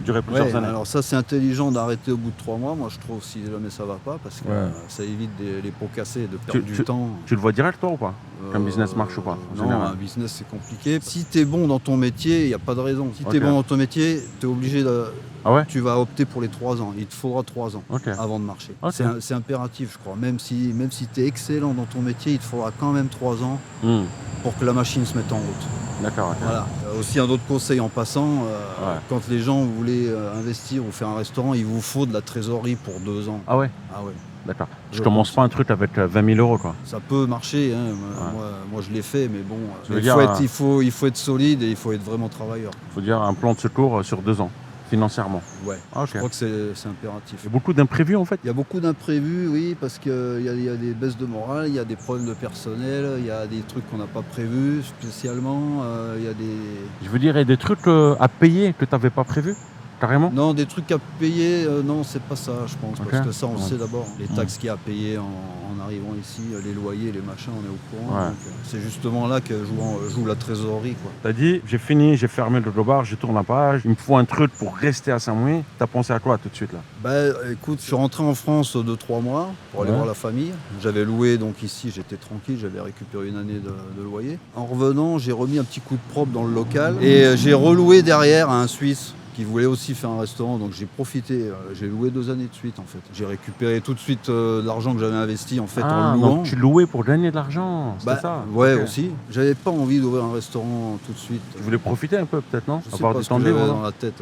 durer plusieurs années. Alors ça c'est intelligent d'arrêter au bout de 3 mois, moi je trouve, si jamais ça va pas, parce que Ouais. ça évite les pots cassés, de perdre du temps. Tu le vois direct toi ou pas? Qu'un business marche ou pas en Non, général. un business c'est compliqué. Si tu es bon dans ton métier, il n'y a pas de raison. Si tu es Ok. bon dans ton métier, tu es obligé de... Ah ouais? Tu vas opter pour les 3 ans. Il te faudra 3 ans Ok. avant de marcher. Ok. C'est impératif, je crois. Même si tu es excellent dans ton métier, il te faudra quand même 3 ans Hmm. pour que la machine se mette en route. D'accord, ok. Voilà. Aussi un autre conseil en passant, Ouais. quand les gens voulaient investir ou faire un restaurant, il vous faut de la trésorerie pour 2 ans. Ah ouais? Ah ouais. D'accord. Je Je commence pense. pas un truc avec 20 000 euros quoi. Ça peut marcher, hein. Ouais. Moi je l'ai fait, mais bon, Je veux il dire, faut être solide et il faut être vraiment travailleur. Faut dire un plan de secours sur 2 ans, financièrement. Ouais. Ah, ok. Je crois que c'est impératif. Il y a beaucoup d'imprévus en fait. Il y a beaucoup d'imprévus, oui, parce qu'il y a des baisses de morale, il y a des problèmes de personnel, il y a des trucs qu'on n'a pas prévus spécialement, il y a des... Je veux dire, il y a des trucs à payer que tu n'avais pas prévu, carrément. Non, des trucs à payer, non, c'est pas ça, je pense, Ok. parce que ça, on le Ouais. sait d'abord. Les taxes qu'il y a à payer en arrivant ici, les loyers, les machins, on est au courant. Ouais. Donc, c'est justement là que joue la trésorerie, quoi. T'as dit, j'ai fini, j'ai fermé le bar, je tourne la page, il me faut un truc pour rester à Saint-Louis. T'as pensé à quoi tout de suite là? Bah écoute, je suis rentré en France de 3 mois pour aller Ouais. voir la famille. J'avais loué, donc ici j'étais tranquille, j'avais récupéré 1 année de loyer. En revenant, j'ai remis un petit coup de propre dans le local et j'ai reloué derrière à un Suisse qui voulait aussi faire un restaurant, donc j'ai profité, j'ai loué 2 années de suite en fait. J'ai récupéré tout de suite l'argent que j'avais investi en fait en louant. donc tu louais pour gagner de l'argent, c'est Bah, ça? Ouais, Ok. aussi. J'avais pas envie d'ouvrir un restaurant tout de suite. Tu voulais profiter un peu peut-être, non? Je sais Avoir pas du ce temps que libre, j'avais non? dans la tête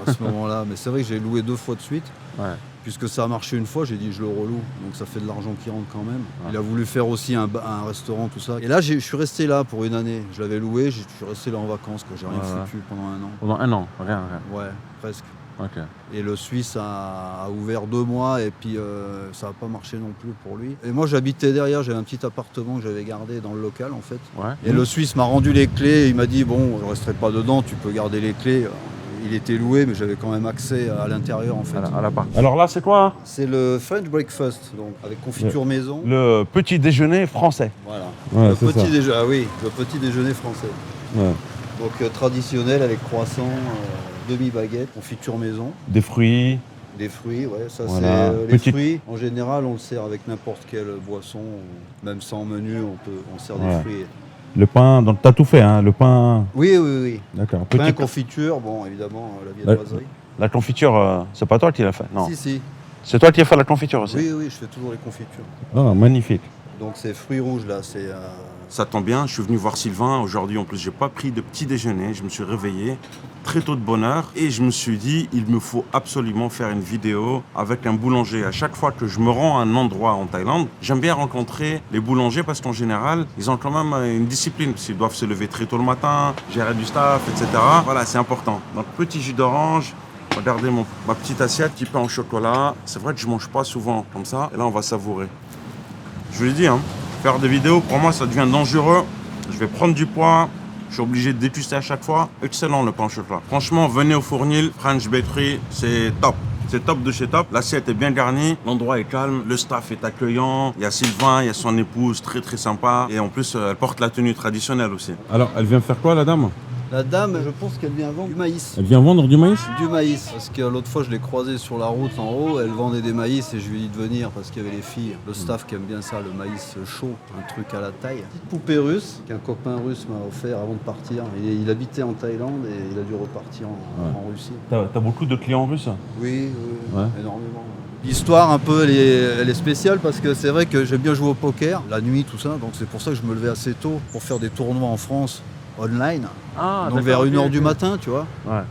à ce moment-là, mais c'est vrai que j'ai loué 2 fois de suite. Ouais. Puisque ça a marché une fois, j'ai dit je le reloue, donc ça fait de l'argent qui rentre quand même. Ouais. Il a voulu faire aussi un restaurant, tout ça. Et là, je suis resté là pour 1 année. Je l'avais loué, je suis resté là en vacances, quoi. J'ai rien Ouais, ouais. foutu pendant 1 an. Pendant 1 an, rien. Ouais, presque. Ok. Et le Suisse a ouvert 2 mois et puis ça n'a pas marché non plus pour lui. Et moi, j'habitais derrière, j'avais un petit appartement que j'avais gardé dans le local en fait. Ouais. Et le Suisse m'a rendu les clés, il m'a dit bon, je resterai pas dedans, tu peux garder les clés. Il était loué, mais j'avais quand même accès à l'intérieur en fait. À l'appart. Alors là, c'est quoi? Hein? C'est le French breakfast, donc avec confiture maison. Le petit déjeuner français. Voilà. Ouais, Le c'est ça. petit déjeuner, ah oui, le petit déjeuner français. Ouais. Donc traditionnel avec croissant, demi-baguette, confiture maison, Des fruits. des fruits, ouais, ça Voilà. c'est les Petite- fruits. En général, on le sert avec n'importe quelle boisson, ou même sans menu, on sert Ouais. des fruits. Le pain, donc t'as tout fait, hein? Le pain. Oui, oui, oui. D'accord. Pain, Petit- confiture, bon, évidemment, la Ouais. viennoiserie. La confiture, c'est pas toi qui l'as fait? Non. Si, si. C'est toi qui as fait la confiture aussi? Oui, oui, je fais toujours les confitures. Oh, magnifique. Donc c'est fruits rouges là, c'est... Ça tombe bien, je suis venu voir Sylvain. Aujourd'hui, en plus, j'ai pas pris de petit déjeuner. Je me suis réveillé très tôt de bonne heure et je me suis dit, il me faut absolument faire une vidéo avec un boulanger. À chaque fois que je me rends à un endroit en Thaïlande, j'aime bien rencontrer les boulangers parce qu'en général, ils ont quand même une discipline. Parce qu'ils doivent se lever très tôt le matin, gérer du staff, etc. Voilà, c'est important. Donc, petit jus d'orange. Regardez ma petite assiette, petit pain au chocolat. C'est vrai que je mange pas souvent comme ça. Et là, on va savourer. Je vous l'ai dit, hein, faire des vidéos, pour moi, ça devient dangereux. Je vais prendre du poids. Je suis obligé de déguster à chaque fois. Excellent, le pain au chocolat. Franchement, venez au Fournil, French Bakery, c'est top. C'est top de chez top. L'assiette est bien garnie, l'endroit est calme, le staff est accueillant. Il y a Sylvain, il y a son épouse, très très sympa. Et en plus, elle porte la tenue traditionnelle aussi. Alors, elle vient faire quoi, la dame? La dame, je pense qu'elle vient vendre du maïs. Elle vient vendre du maïs? Du maïs, parce que l'autre fois je l'ai croisée sur la route en haut, elle vendait des maïs et je lui ai dit de venir parce qu'il y avait les filles, le staff qui aime bien ça, le maïs chaud, un truc à la taille. Petite poupée russe qu'un copain russe m'a offert avant de partir. Il habitait en Thaïlande et il a dû repartir en Russie. T'as beaucoup de clients russes? Oui, Ouais. énormément. L'histoire un peu elle est spéciale parce que c'est vrai que j'aime bien jouer au poker, la nuit tout ça, donc c'est pour ça que je me levais assez tôt pour faire des tournois en France. online. Ah, Donc d'accord, vers 1h ok, du ok. matin, tu vois. Ouais.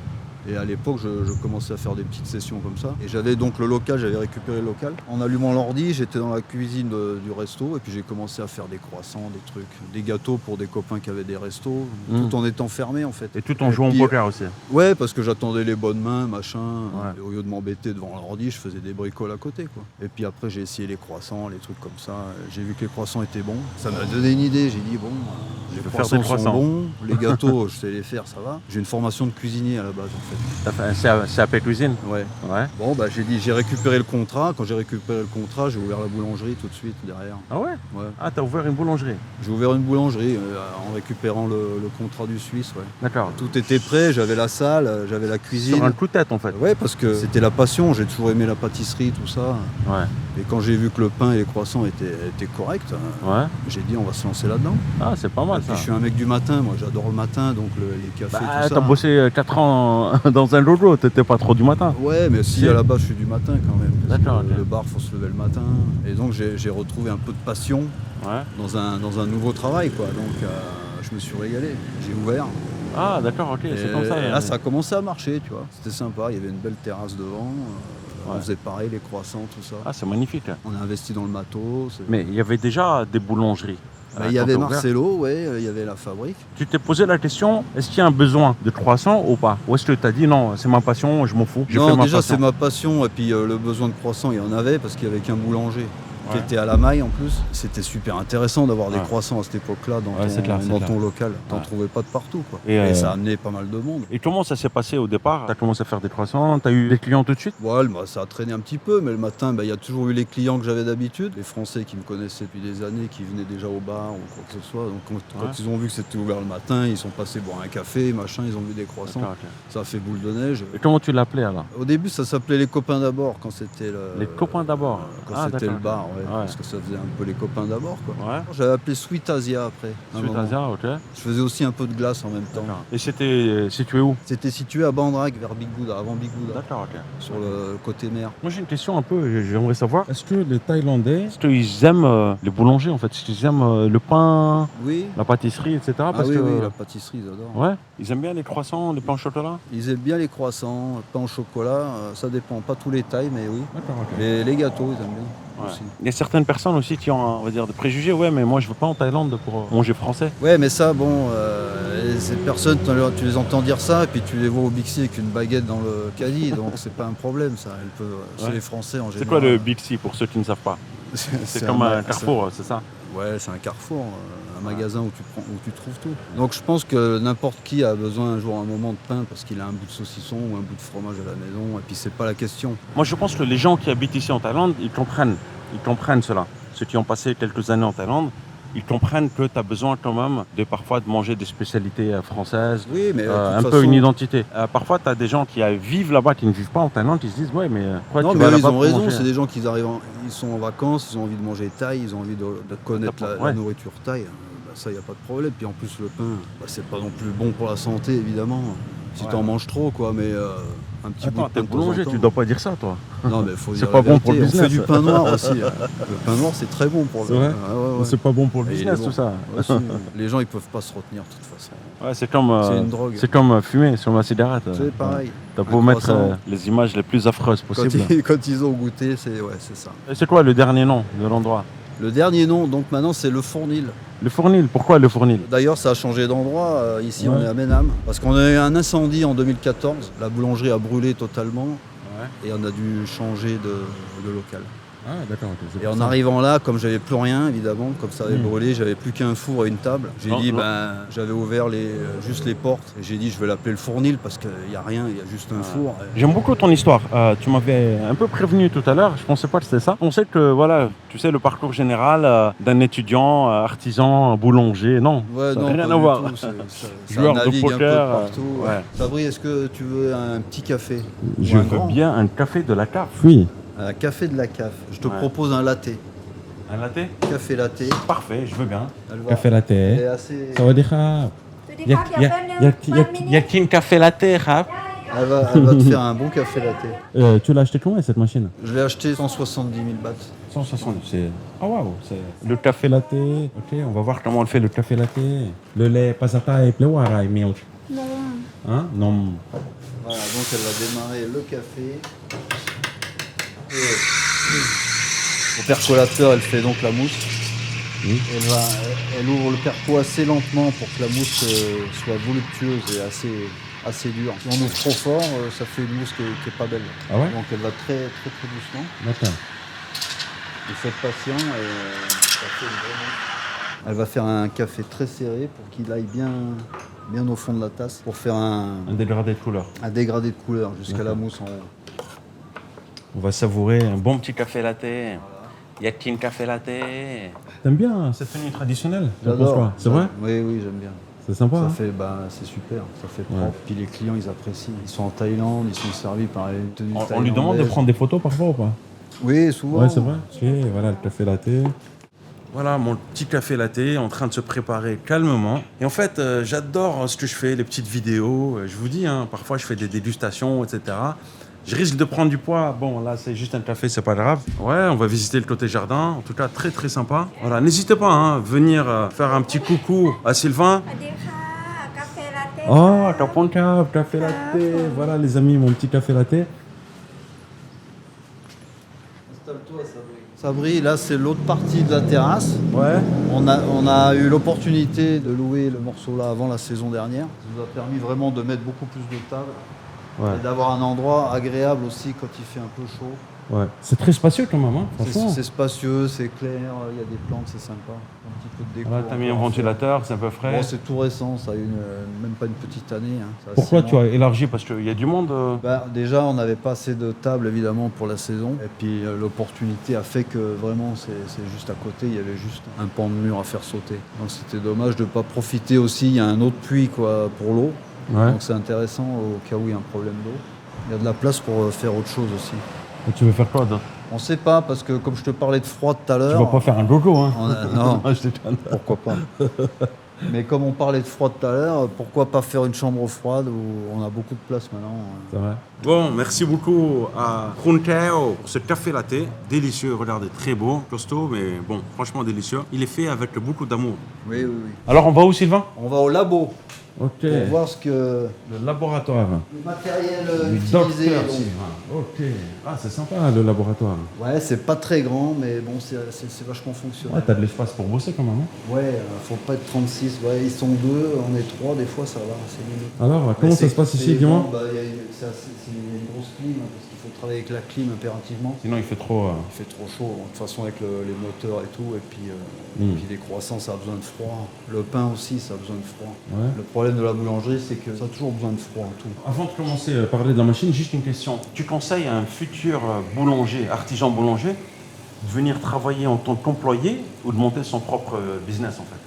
Et à l'époque, je commençais à faire des petites sessions comme ça. Et j'avais donc le local, j'avais récupéré le local. En allumant l'ordi, j'étais dans la cuisine du resto et puis j'ai commencé à faire des croissants, des trucs, des gâteaux pour des copains qui avaient des restos, tout en étant fermé en fait. Et tout en jouant au puis, poker aussi. Ouais, parce que j'attendais les bonnes mains, machin. Ouais. Et au lieu de m'embêter devant l'ordi, je faisais des bricoles à côté, quoi. Et puis après, j'ai essayé les croissants, les trucs comme ça. J'ai vu que les croissants étaient bons. Ça m'a donné une idée. J'ai dit, bon, les vais faire des croissants sont croissants. bons, les gâteaux, je sais les faire, ça va. J'ai une formation de cuisinier à la base, en fait. C'est AP Cuisine. Ouais. Ouais. Bon, bah, j'ai récupéré le contrat. Quand j'ai récupéré le contrat, j'ai ouvert la boulangerie tout de suite derrière. Ah ouais. Ouais. Ah, t'as ouvert une boulangerie. J'ai ouvert une boulangerie en récupérant le contrat du Suisse, ouais. D'accord. Tout était prêt, j'avais la salle, j'avais la cuisine. Sur un coup de tête en fait. Ouais, parce que c'était la passion, j'ai toujours aimé la pâtisserie, tout ça. Ouais. Et quand j'ai vu que le pain et les croissants étaient corrects, Ouais. j'ai dit on va se lancer là-dedans. Ah, c'est pas Et mal puis ça. je suis un mec du matin, moi j'adore le matin, donc les cafés, Bah, tout ça. t'as bossé 4 ans dans un dojo, t'étais pas trop du matin. Ouais, mais si à la base je suis du matin quand même. Parce D'accord, que ok. Le bar, faut se lever le matin. Et donc j'ai retrouvé un peu de passion Ouais. dans un nouveau travail, quoi. Donc je me suis régalé, j'ai ouvert. Ah, d'accord, ok, c'est Et comme ça. là ça a commencé à marcher, tu vois. C'était sympa, il y avait une belle terrasse devant. Ouais. On faisait pareil, les croissants, tout ça. Ah, c'est magnifique. On a investi dans le matos. Mais il y avait déjà des boulangeries. Bah, il y quand avait t'as ouvert. Marcelo, ouais, il y avait la fabrique. Tu t'es posé la question, est-ce qu'il y a un besoin de croissants ou pas? Ou est-ce que tu as dit non, c'est ma passion, je m'en fous, j'ai fait Non, ma déjà passion. c'est ma passion et puis le besoin de croissants, il y en avait parce qu'il y avait qu'un boulanger qui Ouais. était à la maille en plus. C'était super intéressant d'avoir des Ouais. croissants à cette époque-là dans, Ouais, c'est clair, c'est clair. ton local. T'en Ouais. trouvais pas de partout, quoi. Et, ça a amené pas mal de monde. Et comment ça s'est passé au départ? Tu as commencé à faire des croissants, tu as eu des clients tout de suite? Ouais, bah, ça a traîné un petit peu, mais le matin, bah, il y a toujours eu les clients que j'avais d'habitude, les Français qui me connaissaient depuis des années, qui venaient déjà au bar ou quoi que ce soit. Donc quand Ouais. ils ont vu que c'était ouvert le matin, ils sont passés boire un café, machin, ils ont vu des croissants. D'accord, ok. Ça a fait boule de neige. Et comment tu l'appelais alors? Au début, ça s'appelait les copains d'abord quand c'était le. Les copains d'abord. Quand Ah, c'était le d'accord. bar, ouais, Ouais. parce que ça faisait un peu les copains d'abord, quoi. Ouais. J'avais appelé Sweet Asia après. un Sweet moment. Asia, ok. Je faisais aussi un peu de glace en même temps. D'accord. Et c'était situé où? C'était situé à Bandrak, vers Big Buddha, avant Big Buddha, D'accord, ok. sur le côté mer. Moi j'ai une question un peu, j'aimerais savoir. Est-ce que les Thaïlandais, Est-ce qu'ils aiment les boulangers en fait? Est-ce qu'ils aiment le pain, Oui. la pâtisserie, etc. Ah Parce oui, que, oui, la pâtisserie, ils adorent. ouais, ils aiment bien les croissants, les pains au chocolat? Ils aiment bien les croissants, le pain au chocolat, ça dépend, pas tous les tailles, mais oui. d'accord, ok. Les gâteaux, ils aiment bien Ouais. aussi. Il y a certaines personnes aussi qui ont, on va dire, des préjugés. Ouais, mais moi je veux pas en Thaïlande pour manger français. Ouais, mais ça, bon, ces personnes, tu les entends dire ça, et puis tu les vois au Bixi avec une baguette dans le caddie, donc c'est pas un problème, ça. Elles peuvent, Ouais. chez les Français en C'est général. quoi le Bixi pour ceux qui ne savent pas? C'est comme un carrefour, c'est ça? Ouais, c'est un carrefour, un magasin où tu trouves tout. Donc je pense que n'importe qui a besoin un jour un moment de pain parce qu'il a un bout de saucisson ou un bout de fromage à la maison, et puis c'est pas la question. Moi je pense que les gens qui habitent ici en Thaïlande, ils comprennent cela. Ceux qui ont passé quelques années en Thaïlande, ils comprennent que tu as besoin quand même de parfois de manger des spécialités françaises. Oui, mais de toute Un peu façon- une identité. Parfois, tu as des gens qui vivent là-bas, qui ne vivent pas en Thaïlande, qui se disent ouais, mais pourquoi Non, tu mais vas eux, ils là-bas ont pour raison, manger c'est des gens qui arrivent, ils sont en vacances, ils ont envie de manger thaï, ils ont envie de connaître la Ouais. nourriture thaï. Bah, ça, il n'y a pas de problème. Puis en plus, le pain, bah, c'est pas non plus bon pour la santé, évidemment. Si Ouais. tu en manges trop, quoi, mais un petit bout Attends, de t'es pain de temps en boulanger, temps. tu dois pas dire ça, toi. Non, mais faut C'est dire pas la bon pour le vérité. On fait business. du pain noir aussi. Le pain noir, c'est très bon pour C'est le. vrai Ah, ouais, ouais. C'est pas bon pour le Et il est business, bon. tout ça. Ouais, si, les gens, ils peuvent pas se retenir de toute façon. Ouais, c'est comme, C'est une drogue. c'est comme fumer sur ma cigarette. C'est pareil. T'as Un beau mettre croissant. les images les plus affreuses Quand possibles. quand ils ont goûté, c'est ça. Et c'est quoi le dernier nom de l'endroit? Le dernier nom, donc maintenant, c'est le Fournil. Le Fournil. Pourquoi le Fournil? D'ailleurs, ça a changé d'endroit. Ici, on Ouais. est à Ménam. Parce qu'on a eu un incendie en 2014. La boulangerie a brûlé totalement. Et on a dû changer de local. Ah, d'accord, ok. c'est Et pour en ça. arrivant là, comme j'avais plus rien, évidemment, comme ça avait brûlé, j'avais plus qu'un four et une table. J'ai Non, dit, non. j'avais ouvert juste les portes. Et j'ai dit, je vais l'appeler le Fournil parce qu'il n'y a rien, il y a juste un four. J'aime beaucoup ton histoire. Tu m'avais un peu prévenu tout à l'heure. Je pensais pas que c'était ça. Je pensais que voilà, tu sais le parcours général d'un étudiant, artisan, boulanger. Non, Ouais, ça non, n'a rien pas à du voir. tout, ça Joueur de navigue un peu poker, partout. ouais. Sabri, est-ce que tu veux un petit café? Je Ou un veux grand? bien un café de la cave. Oui. Un café de la CAF. Je te Ouais. propose un latte. Un latte? Café latte. Parfait, je veux bien. Elle va- Café latte. Elle est assez... สวัสดีครับ สวัสดีครับเดี๋ยวแป๊บนึง Yakin café latte, rap. Elle va te faire un bon café latte. Tu l'as acheté combien cette machine? Je l'ai acheté 170 000 bahts. 160, c'est... Ah waouh, c'est... Le café latte. Ok, on va voir comment on fait le café latte. Le lait pasata et plewara et milk. Non. Hein? Non. Voilà, donc elle va démarrer le café. Et au percolateur, elle fait donc la mousse. Oui. Elle ouvre le perco assez lentement pour que la mousse soit voluptueuse et assez dure. Si on ouvre trop fort, ça fait une mousse qui est pas belle. Ah ouais? Donc elle va très doucement. D'accord. Et faites patient et ça fait une vraie mousse. Elle va faire un café très serré pour qu'il aille bien au fond de la tasse pour faire un dégradé de couleur. un dégradé de couleur jusqu'à la D'accord. mousse en haut. On va savourer un bon petit... Petit café latte. Yakin café latte. T'aimes bien cette tenue traditionnelle? T'en penses J'adore. quoi? C'est vrai? Oui, j'aime bien. C'est sympa, Ça hein? fait, c'est super, ça fait Ouais. propre. Puis les clients, ils apprécient. Ils sont en Thaïlande, ils sont servis par les tenues On lui demande de thaïlandaises. prendre des photos parfois ou pas? Oui, souvent. Ouais, c'est vrai. Ok, voilà le café latte. Voilà mon petit café latte en train de se préparer calmement. Et en fait, j'adore ce que je fais, les petites vidéos. Je vous dis, hein, parfois je fais des dégustations, etc. Je risque de prendre du poids. Bon, là, c'est juste un café, c'est pas grave. Ouais, on va visiter le côté jardin. En tout cas, très, très sympa. Voilà, n'hésitez pas à venir faire un petit coucou à Sylvain. สวัสดีค่ะกาแฟลาเต้ Oh, t'as pas un café latte. Voilà les amis, mon petit café latte. Installe-toi, Sabri, là, c'est l'autre partie de la terrasse. Ouais. On a eu l'opportunité de louer le morceau là avant la saison dernière. Ça nous a permis vraiment de mettre beaucoup plus de tables Ouais. et d'avoir un endroit agréable aussi quand il fait un peu chaud. Ouais. C'est très spacieux quand même, hein, C'est franchement. c'est spacieux, c'est clair, il y a des plantes, c'est sympa. Un petit peu de déco. Voilà, t'as mis un encore. ventilateur, c'est un peu frais. Bon, c'est tout récent, ça a même pas une petite année. Hein. Ça a Pourquoi 6 tu mois. as élargi? Parce qu'il y a du monde. Bah, déjà, on n'avait pas assez de tables évidemment pour la saison. Et puis l'opportunité a fait que vraiment c'est juste à côté, il y avait juste un pan de mur à faire sauter. Donc c'était dommage de ne pas profiter aussi. Il y a un autre puits quoi, pour l'eau. Ouais. Donc c'est intéressant au cas où il y a un problème d'eau. Il y a de la place pour faire autre chose aussi. Et tu veux faire quoi d'autre? On ne sait pas parce que comme je te parlais de froid tout à l'heure. Tu vas pas faire un dodo, hein? Non, Je déconne. pourquoi pas. Mais comme on parlait de froid tout à l'heure, pourquoi pas faire une chambre froide où on a beaucoup de place maintenant. C'est vrai. Bon, merci beaucoup à Krunteo pour ce café latte. Délicieux, regardez, très beau, costaud, mais bon, franchement délicieux. Il est fait avec beaucoup d'amour. Oui. Alors on va où, Sylvain? On va au labo Ok. pour voir ce que Le laboratoire. le matériel Du utilisé. docteur donc. Sylvain. Ok. Ah, c'est sympa le laboratoire. Ouais, c'est pas très grand, mais bon, c'est vachement Ouais, fonctionnel. t'as de l'espace pour bosser quand même, hein? Ouais, faut pas être 36. Ouais, ils sont 2, on est 3, des fois ça va, c'est limite. Alors, comment ça se passe ici, dis-moi? Il y a une grosse clim, hein, parce qu'il faut travailler avec la clim impérativement. Sinon, il fait trop. Il fait trop chaud, de toute façon avec les moteurs et tout, et puis les croissants ça a besoin de froid. Le pain aussi ça a besoin de froid. Ouais. Le problème de la boulangerie c'est que ça a toujours besoin de froid tout. Avant de commencer à parler de la machine, juste une question. Tu conseilles à un futur boulanger, artisan boulanger, de venir travailler en tant qu'employé ou de monter son propre business en fait?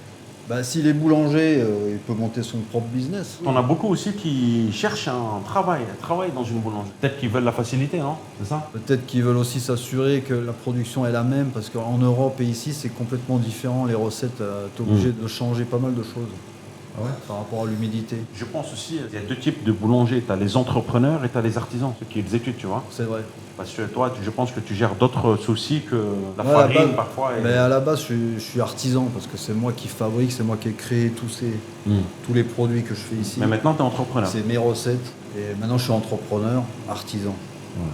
Bah, s'il est boulanger, il peut monter son propre business. On a beaucoup aussi qui cherchent un travail dans une boulangerie. Peut-être qu'ils veulent la facilité, non? C'est ça? Peut-être qu'ils veulent aussi s'assurer que la production est la même, parce qu'en Europe et ici, c'est complètement différent. Les recettes, tu es obligé de changer pas mal de choses par rapport à l'humidité. Je pense aussi, il y a deux types de boulangers. Tu as les entrepreneurs et tu as les artisans, ceux qui exécutent, tu vois. C'est vrai. Parce que toi, je pense que tu gères d'autres soucis que la Ouais, à la farine base- parfois. Mais à la base, je suis artisan, parce que c'est moi qui fabrique, c'est moi qui ai créé tous les produits que je fais ici. Mais maintenant, tu es entrepreneur. C'est mes recettes. Et maintenant, je suis entrepreneur, artisan.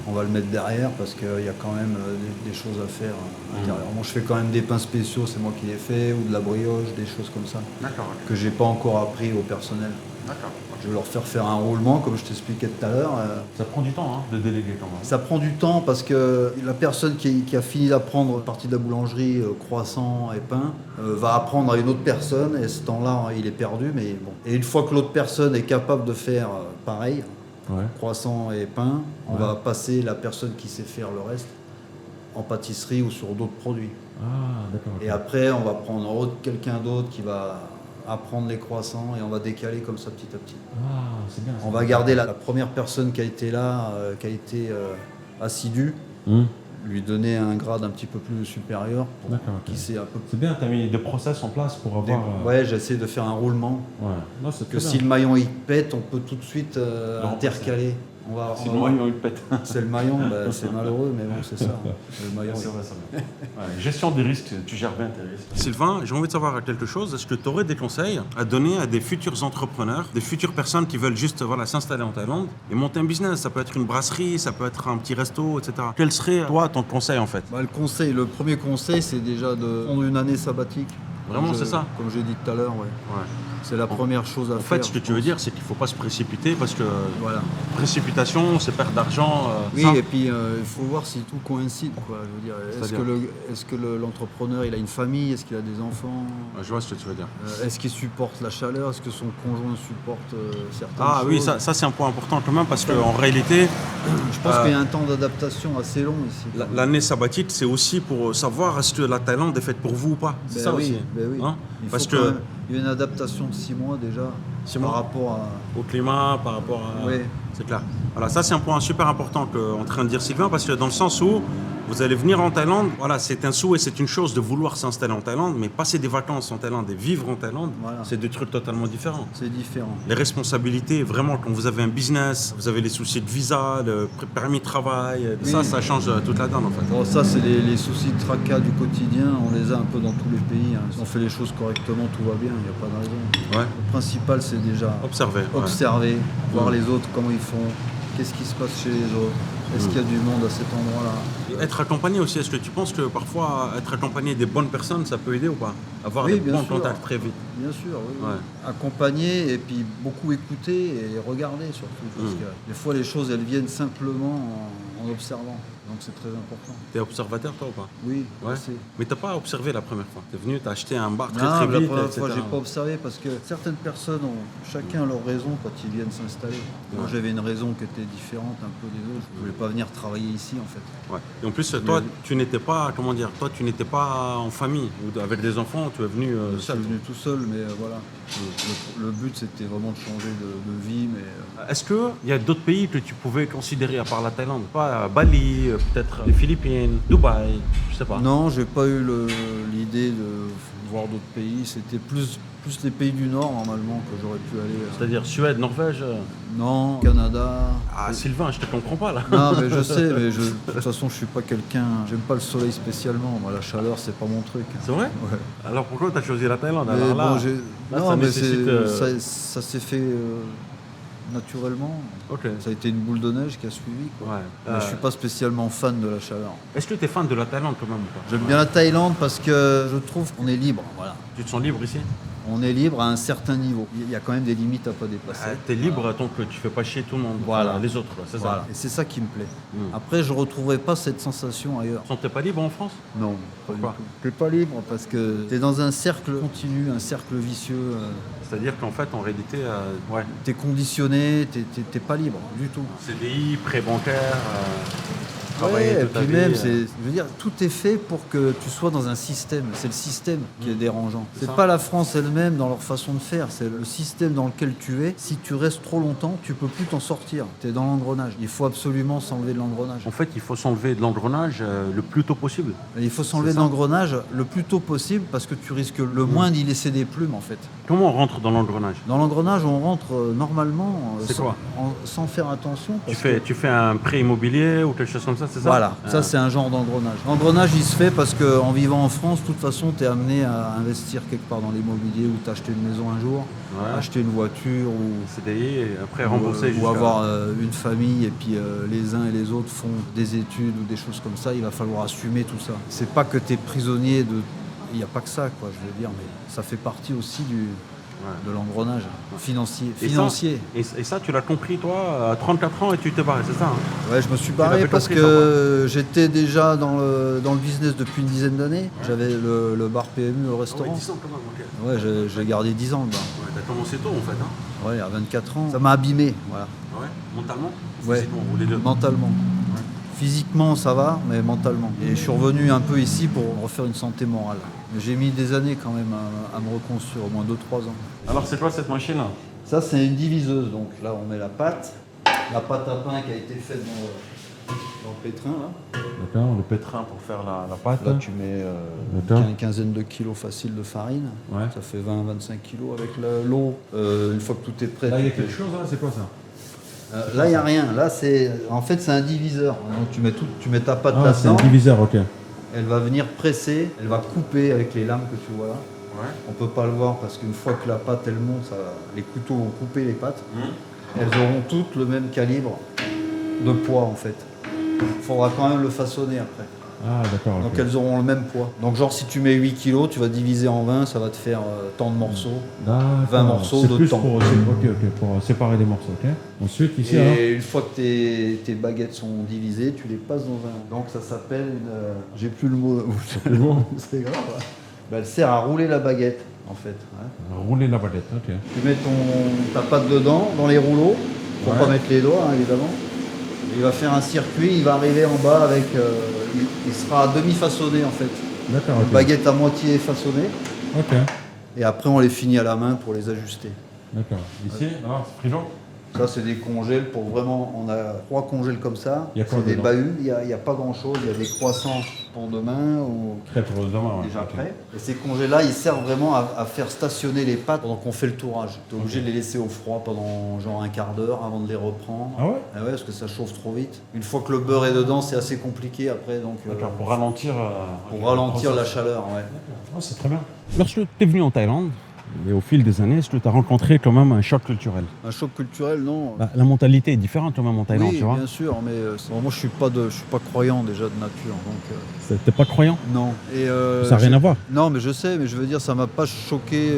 On va le mettre derrière parce qu'il y a quand même des choses à faire intérieurement. Je fais quand même des pains spéciaux, c'est moi qui les fais, ou de la brioche, des choses comme ça, D'accord, ok. que j'ai pas encore appris au personnel. D'accord. Je vais leur faire un roulement, comme je t'expliquais tout à l'heure. Ça prend du temps hein, de déléguer quand même. Ça prend du temps parce que la personne qui a fini d'apprendre partie de la boulangerie, croissant et pain, va apprendre à une autre personne et ce temps-là, il est perdu. Mais bon. Et une fois que l'autre personne est capable de faire pareil, Ouais. croissant et pain, on va passer la personne qui sait faire le reste en pâtisserie ou sur d'autres produits. Ah, d'accord. ok. Et après, on va prendre quelqu'un d'autre qui va apprendre les croissants et on va décaler comme ça petit à petit. Ah, c'est bien. On va garder la première personne qui a été là, qui a été assidue. Hum. lui donner un grade un petit peu plus supérieur pour D'accord, ok. qu'il sait un peu. C'est bien, tu as mis des process en place pour avoir. Ouais, j'essaie de faire un roulement. Ouais. Non, c'est Que très si bien. le maillon il pète, on peut tout de suite intercaler. Si le maillon il pète. C'est le maillon, bah, c'est malheureux, mais bon, c'est ça. Le maillon, C'est vrai, c'est vrai. Ouais, gestion des risques, tu gères bien tes risques. Sylvain, j'ai envie de savoir quelque chose. Est-ce que tu aurais des conseils à donner à des futurs entrepreneurs, des futures personnes qui veulent juste voilà, s'installer en Thaïlande et monter un business? Ça peut être une brasserie, ça peut être un petit resto, etc. Quel serait, toi, ton conseil en fait? Bah, le premier conseil, c'est déjà de prendre une année sabbatique. Vraiment, Comme c'est ça? Comme j'ai dit tout à l'heure, ouais. Ouais. C'est la première chose à En faire. fait, ce que je tu veux pense. dire, c'est qu'il ne faut pas se précipiter parce que Voilà. précipitation, c'est perdre d'argent. Oui, ça. et puis il faut voir si tout coïncide, quoi. Je veux dire, est-ce que l'entrepreneur, il a une famille, est-ce qu'il a des enfants, Ouais, je vois ce que tu veux dire. est-ce qu'il supporte la chaleur, est-ce que son conjoint supporte certaines Ah choses. oui, ça c'est un point important quand même parce qu'en réalité, Je pense qu'il y a un temps d'adaptation assez long ici. l'année sabbatique, c'est aussi pour savoir est-ce que la Thaïlande est faite pour vous ou pas. C'est Ben ça oui, aussi. ben oui. Hein Il parce faut que quand même- il y a une adaptation de 6 mois déjà 6 par mois. rapport à. Au climat, par rapport à... Oui. C'est clair. Voilà, ça c'est un point super important qu'est en train de dire Sylvain, parce que dans le sens où vous allez venir en Thaïlande, voilà, c'est un souhait, c'est une chose de vouloir s'installer en Thaïlande, mais passer des vacances en Thaïlande et vivre en Thaïlande, Voilà. c'est deux trucs totalement différents. C'est différent. Les responsabilités, vraiment, quand vous avez un business, vous avez les soucis de visa, le permis de travail, Oui. ça change toute la donne en fait. Bon, ça, c'est les soucis de tracas du quotidien. On les a un peu dans tous les pays. Hein. Si on fait les choses correctement, tout va bien. Il n'y a pas de raison. Ouais. Le principal, c'est déjà Observez. ouais. observer, voir Mm. les autres, comment ils font, qu'est-ce qui se passe chez les autres, est-ce qu'il y a du monde à cet endroit-là. Et être accompagné aussi, est-ce que tu penses que parfois être accompagné des bonnes personnes, ça peut aider ou pas? Avoir Oui, des bien bons sûr. contacts très vite. Bien sûr, oui. Ouais. Accompagner et puis beaucoup écouter et regarder surtout. Parce Mm. que des fois, les choses, elles viennent simplement en observant. Donc c'est très important. T'es observateur toi ou pas? Oui, Ouais. c'est. Mais t'as pas observé la première fois. T'es venu, t'as acheté un bar très Non, très la vite, première etc. fois, j'ai pas observé parce que certaines personnes ont chacun leur raison quand ils viennent s'installer. Moi, Ouais. j'avais une raison qui était différente un peu des autres. Je voulais pas venir travailler ici, en fait. Ouais. Et en plus, toi, tu n'étais pas, comment dire, toi, tu n'étais pas en famille ou avec des enfants. Tu es venu Je suis seul. venu tout seul, mais voilà. Le but, c'était vraiment de changer de vie, mais Est-ce que il y a d'autres pays que tu pouvais considérer à part la Thaïlande? Pas Bali, peut-être les Philippines, Dubaï, je sais pas. non, j'ai pas eu l'idée de voir d'autres pays. C'était plus les pays du Nord, normalement, que j'aurais pu aller. C'est-à-dire Suède, Norvège. Non, Canada. Ah, Sylvain, je te comprends pas là. Non, mais je sais, mais de toute façon, je suis pas quelqu'un. J'aime pas le soleil spécialement. Moi, la chaleur, c'est pas mon truc. C'est vrai? Ouais. Alors pourquoi tu as choisi la Thaïlande? Mais Alors là, bon, là, non, ça mais nécessite, ça s'est fait naturellement. Ok. Ça a été une boule de neige qui a suivi. Quoi. Ouais. Mais je suis pas spécialement fan de la chaleur. Est-ce que tu es fan de la Thaïlande quand même ou pas? J'aime bien la Thaïlande parce que je trouve qu'on est libre. Voilà. Tu te sens libre ici? On est libre à un certain niveau. Il y a quand même des limites à pas dépasser. Tu es libre tant que tu fais pas chier tout le monde. Voilà. Enfin, les autres, c'est Voilà. ça. Et c'est ça qui me plaît. Mm. Après, je retrouverai pas cette sensation ailleurs. Tu t'es pas libre en France? Non, Pourquoi? pas du tout. T'es pas libre parce que t'es dans un cercle continu, un cercle vicieux. C'est-à-dire qu'en fait, en réalité, ouais. T'es conditionné, t'es pas libre du tout. CDI, prêt bancaire, travailler Ouais, et toute ta puis vie, même, je veux dire, tout est fait pour que tu sois dans un système. C'est le système qui est dérangeant. C'est C'est ça. pas la France elle-même dans leur façon de faire, c'est le système dans lequel tu es. Si tu restes trop longtemps, tu peux plus t'en sortir. Tu es dans l'engrenage. Il faut absolument s'enlever de l'engrenage. En fait, il faut s'enlever de l'engrenage le plus tôt possible. Il faut s'enlever C'est de ça. l'engrenage le plus tôt possible parce que tu risques le moins d'y laisser des plumes en fait. Comment on rentre dans l'engrenage? Dans l'engrenage, on rentre normalement C'est quoi? sans faire attention. Tu parce fais, tu fais un prêt immobilier ou quelque chose comme ça, c'est ça? Voilà, Ah. ça c'est un genre d'engrenage. L'engrenage il se fait parce qu'en vivant en France, de toute façon, tu es amené à investir quelque part dans l'immobilier ou t'acheter une maison un jour, Ouais. acheter une voiture ou, CDI et après rembourser ou jusqu'à... avoir une famille et puis les uns et les autres font des études ou des choses comme ça, il va falloir assumer tout ça. C'est pas que tu es prisonnier de... Il n'y a pas que ça, quoi, je veux dire, mais ça fait partie aussi de l'engrenage financier. Et ça, tu l'as compris, toi, à 34 ans et tu t'es barré, c'est ça? Hein? Ouais, je me suis l'as barré fait parce compris, que j'étais déjà dans le business depuis une dizaine d'années. J'avais le bar PMU au restaurant. Ah ouais, 10 ans quand même, ok. Ouais, j'ai gardé 10 ans le bar. Ouais, t'as commencé tôt en fait, hein? Ouais, à 24 ans. Ça m'a abîmé, voilà. Ouais. Mentalement? Ouais. Physiquement, ou les deux? Mentalement. Physiquement, ça va, mais mentalement. Et je suis revenu un peu ici pour refaire une santé morale. Mais j'ai mis des années quand même à me reconstruire, au moins 2-3 ans. Alors c'est quoi cette machine-là? Ça, c'est une diviseuse. Donc là, on met la pâte à pain qui a été faite Dans le pétrin, là. D'accord, le pétrin pour faire la pâte. Là, tu mets D'accord. une quinzaine de kilos facile de farine. Ouais. Ça fait 20-25 kilos avec l'eau. Une fois que tout est prêt. Là, il y a tu quelque chose, là, c'est quoi ça? Là, il n'y a rien. Là, en fait, c'est un diviseur. Donc, tu mets ta pâte Ah, c'est un là-dedans. diviseur, ok. Elle va venir presser. Elle va couper avec les lames que tu vois là. Ouais. On peut pas le voir parce qu'une fois que la pâte elle monte, les couteaux vont couper les pâtes. Elles auront toutes le même calibre de poids en fait. Il faudra quand même le façonner après. Ah, d'accord. Donc ok. elles auront le même poids. Donc genre si tu mets 8 kilos, tu vas diviser en 20, ça va te faire tant de morceaux. D'accord. 20 morceaux C'est de plus temps. pour séparer les morceaux, ok. Ensuite, ici, alors. Et une fois que tes baguettes sont divisées, tu les passes dans un... Donc ça s'appelle une... J'ai plus le mot. C'est bon. C'est grave. Ouais. Ben, elle sert à rouler la baguette en fait. Ouais. Rouler la baguette, ok. Tu mets ta pâte dedans, dans les rouleaux, pour Ouais. pas mettre les doigts hein, évidemment. Il va faire un circuit, il va arriver en bas avec... il sera demi-façonné en fait. D'accord, Une ok. baguette à moitié façonnée. Ok. Et après on les finit à la main pour les ajuster. D'accord. Ici, alors, c'est frigo. Ça c'est des congèles pour vraiment... On a 3 congèles comme ça. Il y a quoi C'est des dedans bahuts, il n'y a pas grand chose. Il y a des croissants pour demain ou Prêt pour demain, ouais. déjà ok. prêts. Et ces congèles-là, ils servent vraiment à faire stationner les pâtes pendant qu'on fait le tourage. Tu es obligé de les laisser au froid pendant genre un quart d'heure avant de les reprendre. Ah ouais. Ah ouais, parce que ça chauffe trop vite. Une fois que le beurre est dedans, c'est assez compliqué après. Donc, D'accord, pour ralentir. pour ralentir la chaleur, ouais. Oh, c'est très bien. Lorsque tu es venu en Thaïlande, et au fil des années, est-ce que tu as rencontré quand même un choc culturel? Un choc culturel, non. Bah, la mentalité est différente quand même en Thaïlande, Oui, tu vois. bien sûr, mais moi je suis pas croyant déjà de nature, donc T'es pas croyant? non. Et Ça n'a rien à voir. Non, mais je sais, mais je veux dire, ça m'a pas choqué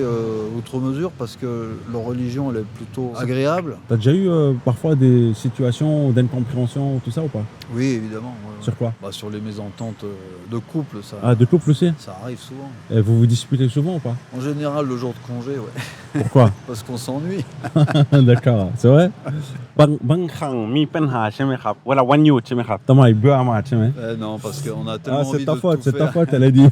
outre mesure parce que leur religion, elle est plutôt agréable. T'as déjà eu parfois des situations d'incompréhension, tout ça ou pas? Oui, évidemment. ouais, ouais. Sur quoi? Bah, sur les mésententes de couple, Ah, de couple aussi? ça arrive souvent. Et vous vous disputez souvent ou pas? En général, le jour de congé, ouais, Pourquoi? parce qu'on s'ennuie. D'accord, c'est vrai? บางครั้งมีปัญหาใช่ไหมครับเวลาวันหยุดใช่ไหมครับ Thomas, il beurre à match, hein? Non, parce qu'on a tellement Ah, envie c'est ta de faute, tout c'est ta faire. faute, elle a dit.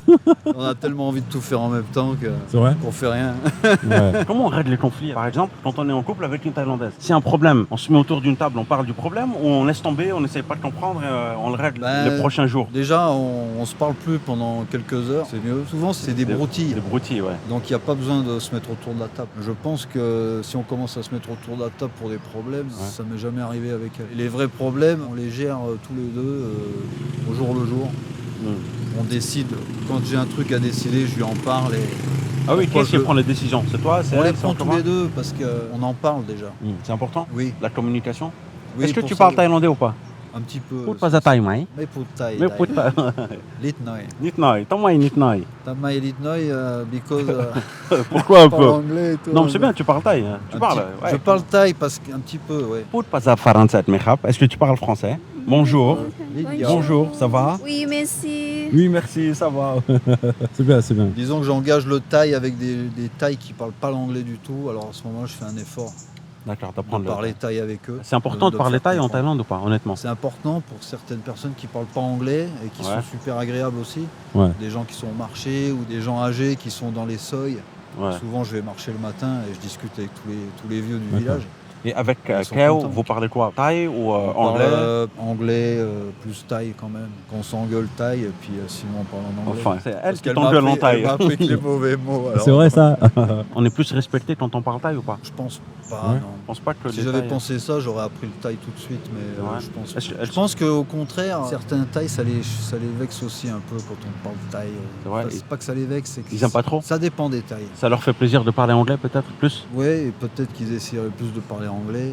On a tellement envie de tout faire en même temps C'est vrai? qu'on fait rien. Ouais. Comment on règle les conflits? Par exemple, quand on est en couple avec une Thaïlandaise, s'il y a un problème, on se met autour d'une table, on parle du problème ou on laisse tomber, on n'essaye pas de comprendre et on le règle Ben, les prochains jours? Déjà, on se parle plus pendant quelques heures, c'est mieux. Souvent, c'est des broutilles. Des broutilles, ouais. Donc il n'y a pas besoin de se mettre autour de la table. Je pense que si on commence à se mettre autour de la table pour des problèmes, ça m'est jamais arrivé avec elle. Et les vrais problèmes, on les gère tous les deux au jour le jour. On décide, quand j'ai un truc à décider, je lui en parle et Ah oui, Pourquoi qui est-ce qui je- prend les décisions? C'est toi, c'est on les elle, c'est prend en tous commun? les deux parce qu'on en parle déjà. C'est important? Oui. La communication? Oui, Est-ce que pour tu ça, parles thaïlandais ou pas? Un petit peu. พูดภาษาไทยไหม Mais pour taille. ไม่พูด Lit noy. นิดหน่อยต้องไม่นิดหน่อย Tamay lit noy because Pourquoi un peu? parle anglais et tout. Non, mais c'est bien, tu parles thaï. Hein. Tu Un parles, petit- ouais. Je parle taille parce qu'un petit peu, ouais. พูดภาษาฝรั่งเศสไหมครับ Est-ce que tu parles français? Bonjour. Bonjour, ça va? Oui, merci. Oui, merci, ça va. C'est bien, c'est bien. Disons que j'engage le thaï avec des thaïs qui parlent pas l'anglais du tout. Alors à ce moment-là, je fais un effort D'accord, de d'apprendre le parler thaï avec eux. C'est important de me parler faire thaï en comprendre. Thaïlande ou pas, honnêtement? C'est important pour certaines personnes qui parlent pas anglais et qui Ouais. sont super agréables aussi. Ouais. Des gens qui sont au marché ou des gens âgés qui sont dans les seuils. Ouais. Souvent, je vais marcher le matin et je discute avec tous les vieux du D'accord. village. Et avec Ils sont Keo, contents. vous parlez quoi? Thaï ou On parle, anglais? anglais, plus thaï quand même. Quand on s'engueule thaï et puis sinon on parle en anglais. Enfin, c'est elle Parce qui qu'elle t'engueule en elle thaï. m'a appris que les mauvais mots. alors, C'est vrai ça? On est plus respecté quand on parle thaï ou pas? Je pense pas, Ouais. non. Je pense pas que Si les j'avais Thaïs- pensé ça, j'aurais appris le thaï tout de suite, mais Ouais. je pense Est-ce que- pas. Je pense qu'au contraire, certains thaïs, ça les vexe aussi un peu quand on parle thaï. C'est vrai, C'est pas que ça les vexe, c'est qu'ils Ils aiment pas trop? Ça dépend des thaïs. Ça leur fait plaisir de parler anglais peut-être plus? Oui, et peut-être qu'ils essaieraient plus de parler anglais.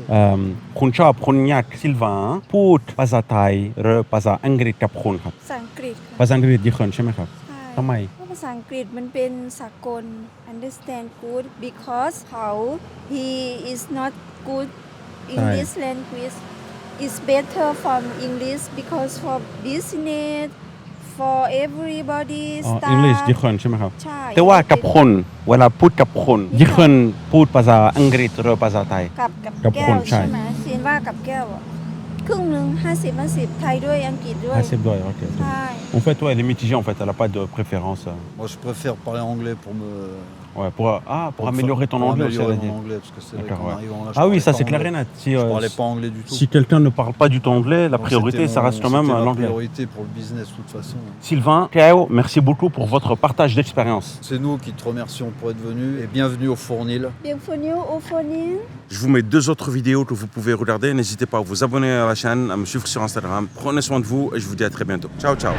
คุณชอบคุณอยากซิลวาพูดภาษาไทยหรือภาษาอังกฤษกับคุณครับ ภาษาอังกฤษค่ะ ภาษาอังกฤษดีขึ้นใช่ไหมครับ ใช่ ทำไม เพราะภาษาอังกฤษมันเป็นสากล understand good because เขา he is not good English language is better from English because for business for everybody อ๋อ staff English ดีขึ้นใช่ไหมครับ ใช่ แต่ว่ากับคนเวลาพูดกับคนยิ่งคนพูดภาษาอังกฤษหรือภาษาไทย กับ กับ แก้ คน ว ใช่ ใช่ไหมเซียนว่ากับแก้วอะครึ่งหนึ่ง50 ไทยด้วยอังกฤษด้วย Ah, c'est bien, ok. ใช่ En fait, ouais, elle est mitigée, en fait, elle n'a pas de préférence. Moi, je préfère parler anglais pour me Ouais, pour améliorer ton anglais aussi. améliorer elle a dit. mon anglais, parce que c'est vrai D'accord, qu'en ouais. arrivant là, je Ah oui, parlais ça pas c'est clair et anglais. net. Si, Je parlais pas anglais du tout. si quelqu'un ne parle pas du tout anglais, la Donc, priorité, c'était ça reste quand même c'était ma l'anglais. priorité pour le business, de toute façon. Sylvain, Théo, merci beaucoup pour votre partage d'expérience. C'est nous qui te remercions pour être venus et bienvenue au Fournil. Bienvenue au Fournil. Je vous mets 2 autres vidéos que vous pouvez regarder. N'hésitez pas à vous abonner à la chaîne, à me suivre sur Instagram. Prenez soin de vous et je vous dis à très bientôt. Ciao, ciao.